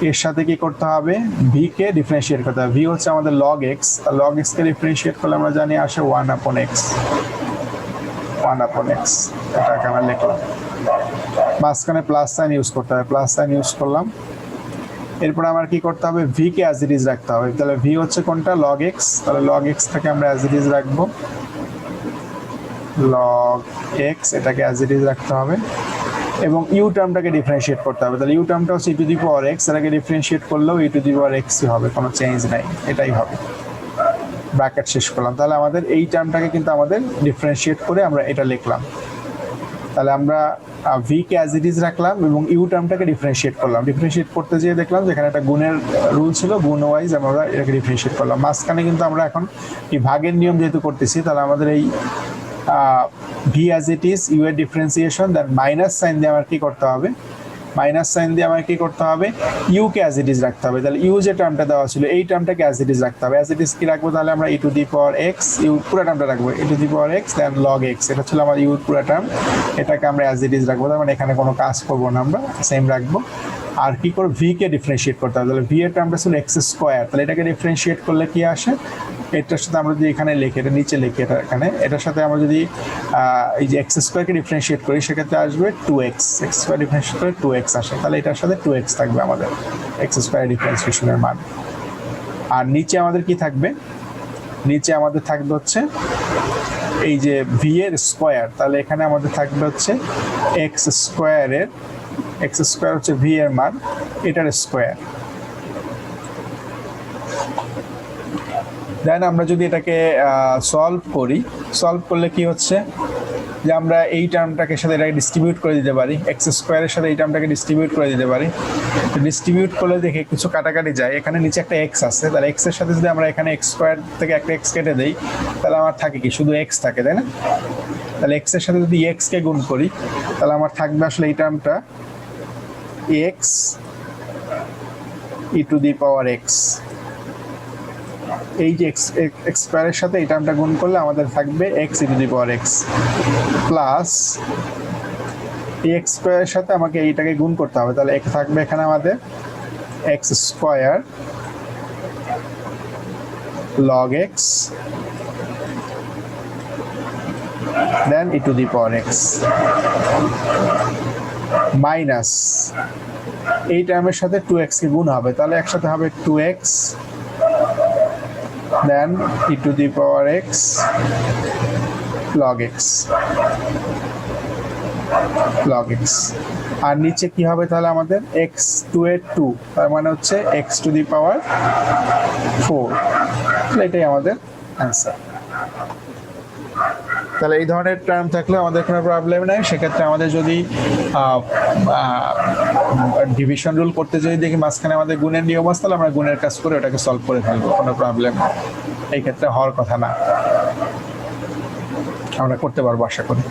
এর সাথে কি করতে হবে, ভি কে ডিফারেন্সিয়েট করতে হবে। ভি হচ্ছে আমাদের লগ এক্স, লগ এক্স কে ডিফারেন্সিয়েট করলে আমরা জানি আসে 1/x, 1/x, এটাকে আমরা লিখলাম। মাঝখানে প্লাস সাইন ইউজ করতে হবে, প্লাস সাইন ইউজ করলাম। এরপর আমার কি করতে হবে, ভি কে অ্যাজ ইট ইজ রাখতে হবে। তাহলে ভি হচ্ছে কোনটা, লগ এক্স, তাহলে লগ এক্স থেকে আমরা অ্যাজ ইট ইজ রাখবো, লগ এক্স এটাকে অ্যাজ ইট ইজ রাখতে হবে, এবং ইউ টার্মটাকে ডিফারেন্সিয়েট করতে হবে। তাহলে ইউ টার্মটা হচ্ছে e to the power x, এটাকে ডিফারেন্সিয়েট করলেও ই টু দি পাওয়ার এক্সই হবে, কোনো চেঞ্জ নাই, এটাই হবে। ব্র্যাকেট শেষ করলাম। তাহলে আমাদের এই টার্মটাকে কিন্তু আমাদের ডিফারেন্সিয়েট করে আমরা এটা লিখলাম। তাহলে আমরা ভি কে অ্যাজ ইট ইজ রাখলাম এবং ইউ টার্মটাকে ডিফারেন্সিয়েট করলাম। ডিফারেন্সিয়েট করতে যেয়ে দেখলাম যেখানে একটা গুণের রুল ছিল, গুণ ওয়াইজ আমরা এটাকে ডিফারেন্সিয়েট করলাম। মাঝখানে কিন্তু আমরা এখন এই ভাগের নিয়ম যেহেতু করতেছি, তাহলে আমাদের এই v as it is u এর ডিফারেন্সিয়েশন, দেন মাইনাস সাইন দিয়ে আমার কি করতে হবে, মাইনাস সাইন দিয়ে আমার কি করতে হবে, ইউ কে অ্যাজ ইট ইজ রাখতে হবে। তাহলে ইউ যে টার্মটা দেওয়া ছিল এই টার্মটাকে অ্যাজ ইট ইজ রাখতে হবে। অ্যাজ ইট ইজ কি রাখবো, তাহলে আমরা e to the power x, u পুরো টার্মটা রাখবো, e to the power x then log x, এটা ছিল আমার ইউর পুরো টার্ম, এটাকে আমরা অ্যাজ ইট ইজ রাখবো। তার মানে এখানে কোনো কাজ করবো না, আমরা সেম রাখবো। আর কি করবো, ভি কে ডিফারেন্সিয়েট করতে হবে। তাহলে ভি এর টার্মটা ছিল এক্স স্কোয়ার, তাহলে এটাকে ডিফারেন্সিয়েট করলে কি আসে, এটার সাথে আমরা যদি এখানে লিখি, এটা নিচে লিখি, এটা এখানে, এটার সাথে আমরা যদি এই যে এক্স স্কোয়ারকে ডিফারেন্সিয়েট করি, সেক্ষেত্রে আসবে 2x, এক্স স্কোয়ার ডিফারেন্সিয়েট করে 2x আসে, তাহলে এটার সাথে 2x থাকবে আমাদের এক্স স্কোয়ার ডিফারেন্সিয়েশনের মান। আর নিচে আমাদের কি থাকবে, নিচে আমাদের থাকবে হচ্ছে এই যে ভি এর স্কোয়ার, তাহলে এখানে আমাদের থাকবে হচ্ছে এক্স স্কোয়ারের, এক্স স্কোয়ার হচ্ছে ভি এর মান, এটার স্কোয়ার। দেন আমরা যদি এটাকে সলভ করি, সলভ করলে কি হচ্ছে যে আমরা এই টার্মটাকে সাথে এটাকে ডিস্ট্রিবিউট করে দিতে পারি, এক্স স্কোয়ারের সাথে এই টার্মটাকে ডিস্ট্রিবিউট করে দিতে পারি। ডিস্ট্রিবিউট করলে দেখে কিছু কাটাকাটি যায়, এখানে নিচে একটা এক্স আছে, তাহলে এক্স এর সাথে যদি আমরা এখানে এক্স স্কোয়ার থেকে একটা এক্স কেটে দেই, তাহলে আমার থাকে কি, শুধু এক্স থাকে, তাই না? তাহলে এক্স এর সাথে যদি এক্স কে গুণ করি, তাহলে আমার থাকবে আসলে এই টার্মটা x e to the power x. এই যে এক্স স্কোয়ারের সাথে এই টার্মটা গুণ করলে আমাদের থাকবে x e to the power x, plus এই এক্স স্কোয়ারের সাথে আমাকে এইটাকে গুণ করতে হবে। তাহলে থাকবে এখানে আমাদের x square log x then e to the power x, minus এই টার্মের সাথে 2x কে গুণ হবে, তাহলে একসাথে হবে 2x then e to the power x log x, log x. আর নিচে কি হবে, তাহলে আমাদের এক্স 2 এর 2, তার মানে হচ্ছে এক্স টু দি পাওয়ার 4, এটাই আমাদের অ্যান্সার। তাহলে এই ধরনের টার্ম থাকলে আমাদের কোনো প্রবলেম নাই। সেক্ষেত্রে আমাদের যদি ডিভিশন রুল করতে যদি দেখি মাঝখানে আমাদের গুণের নিয়ম আছে, তাহলে আমরা গুণের কাজ করে ওটাকে সলভ করে ফেলবো, কোনো প্রবলেম এই ক্ষেত্রে হওয়ার কথা না, আমরা করতে পারবো আশা করি।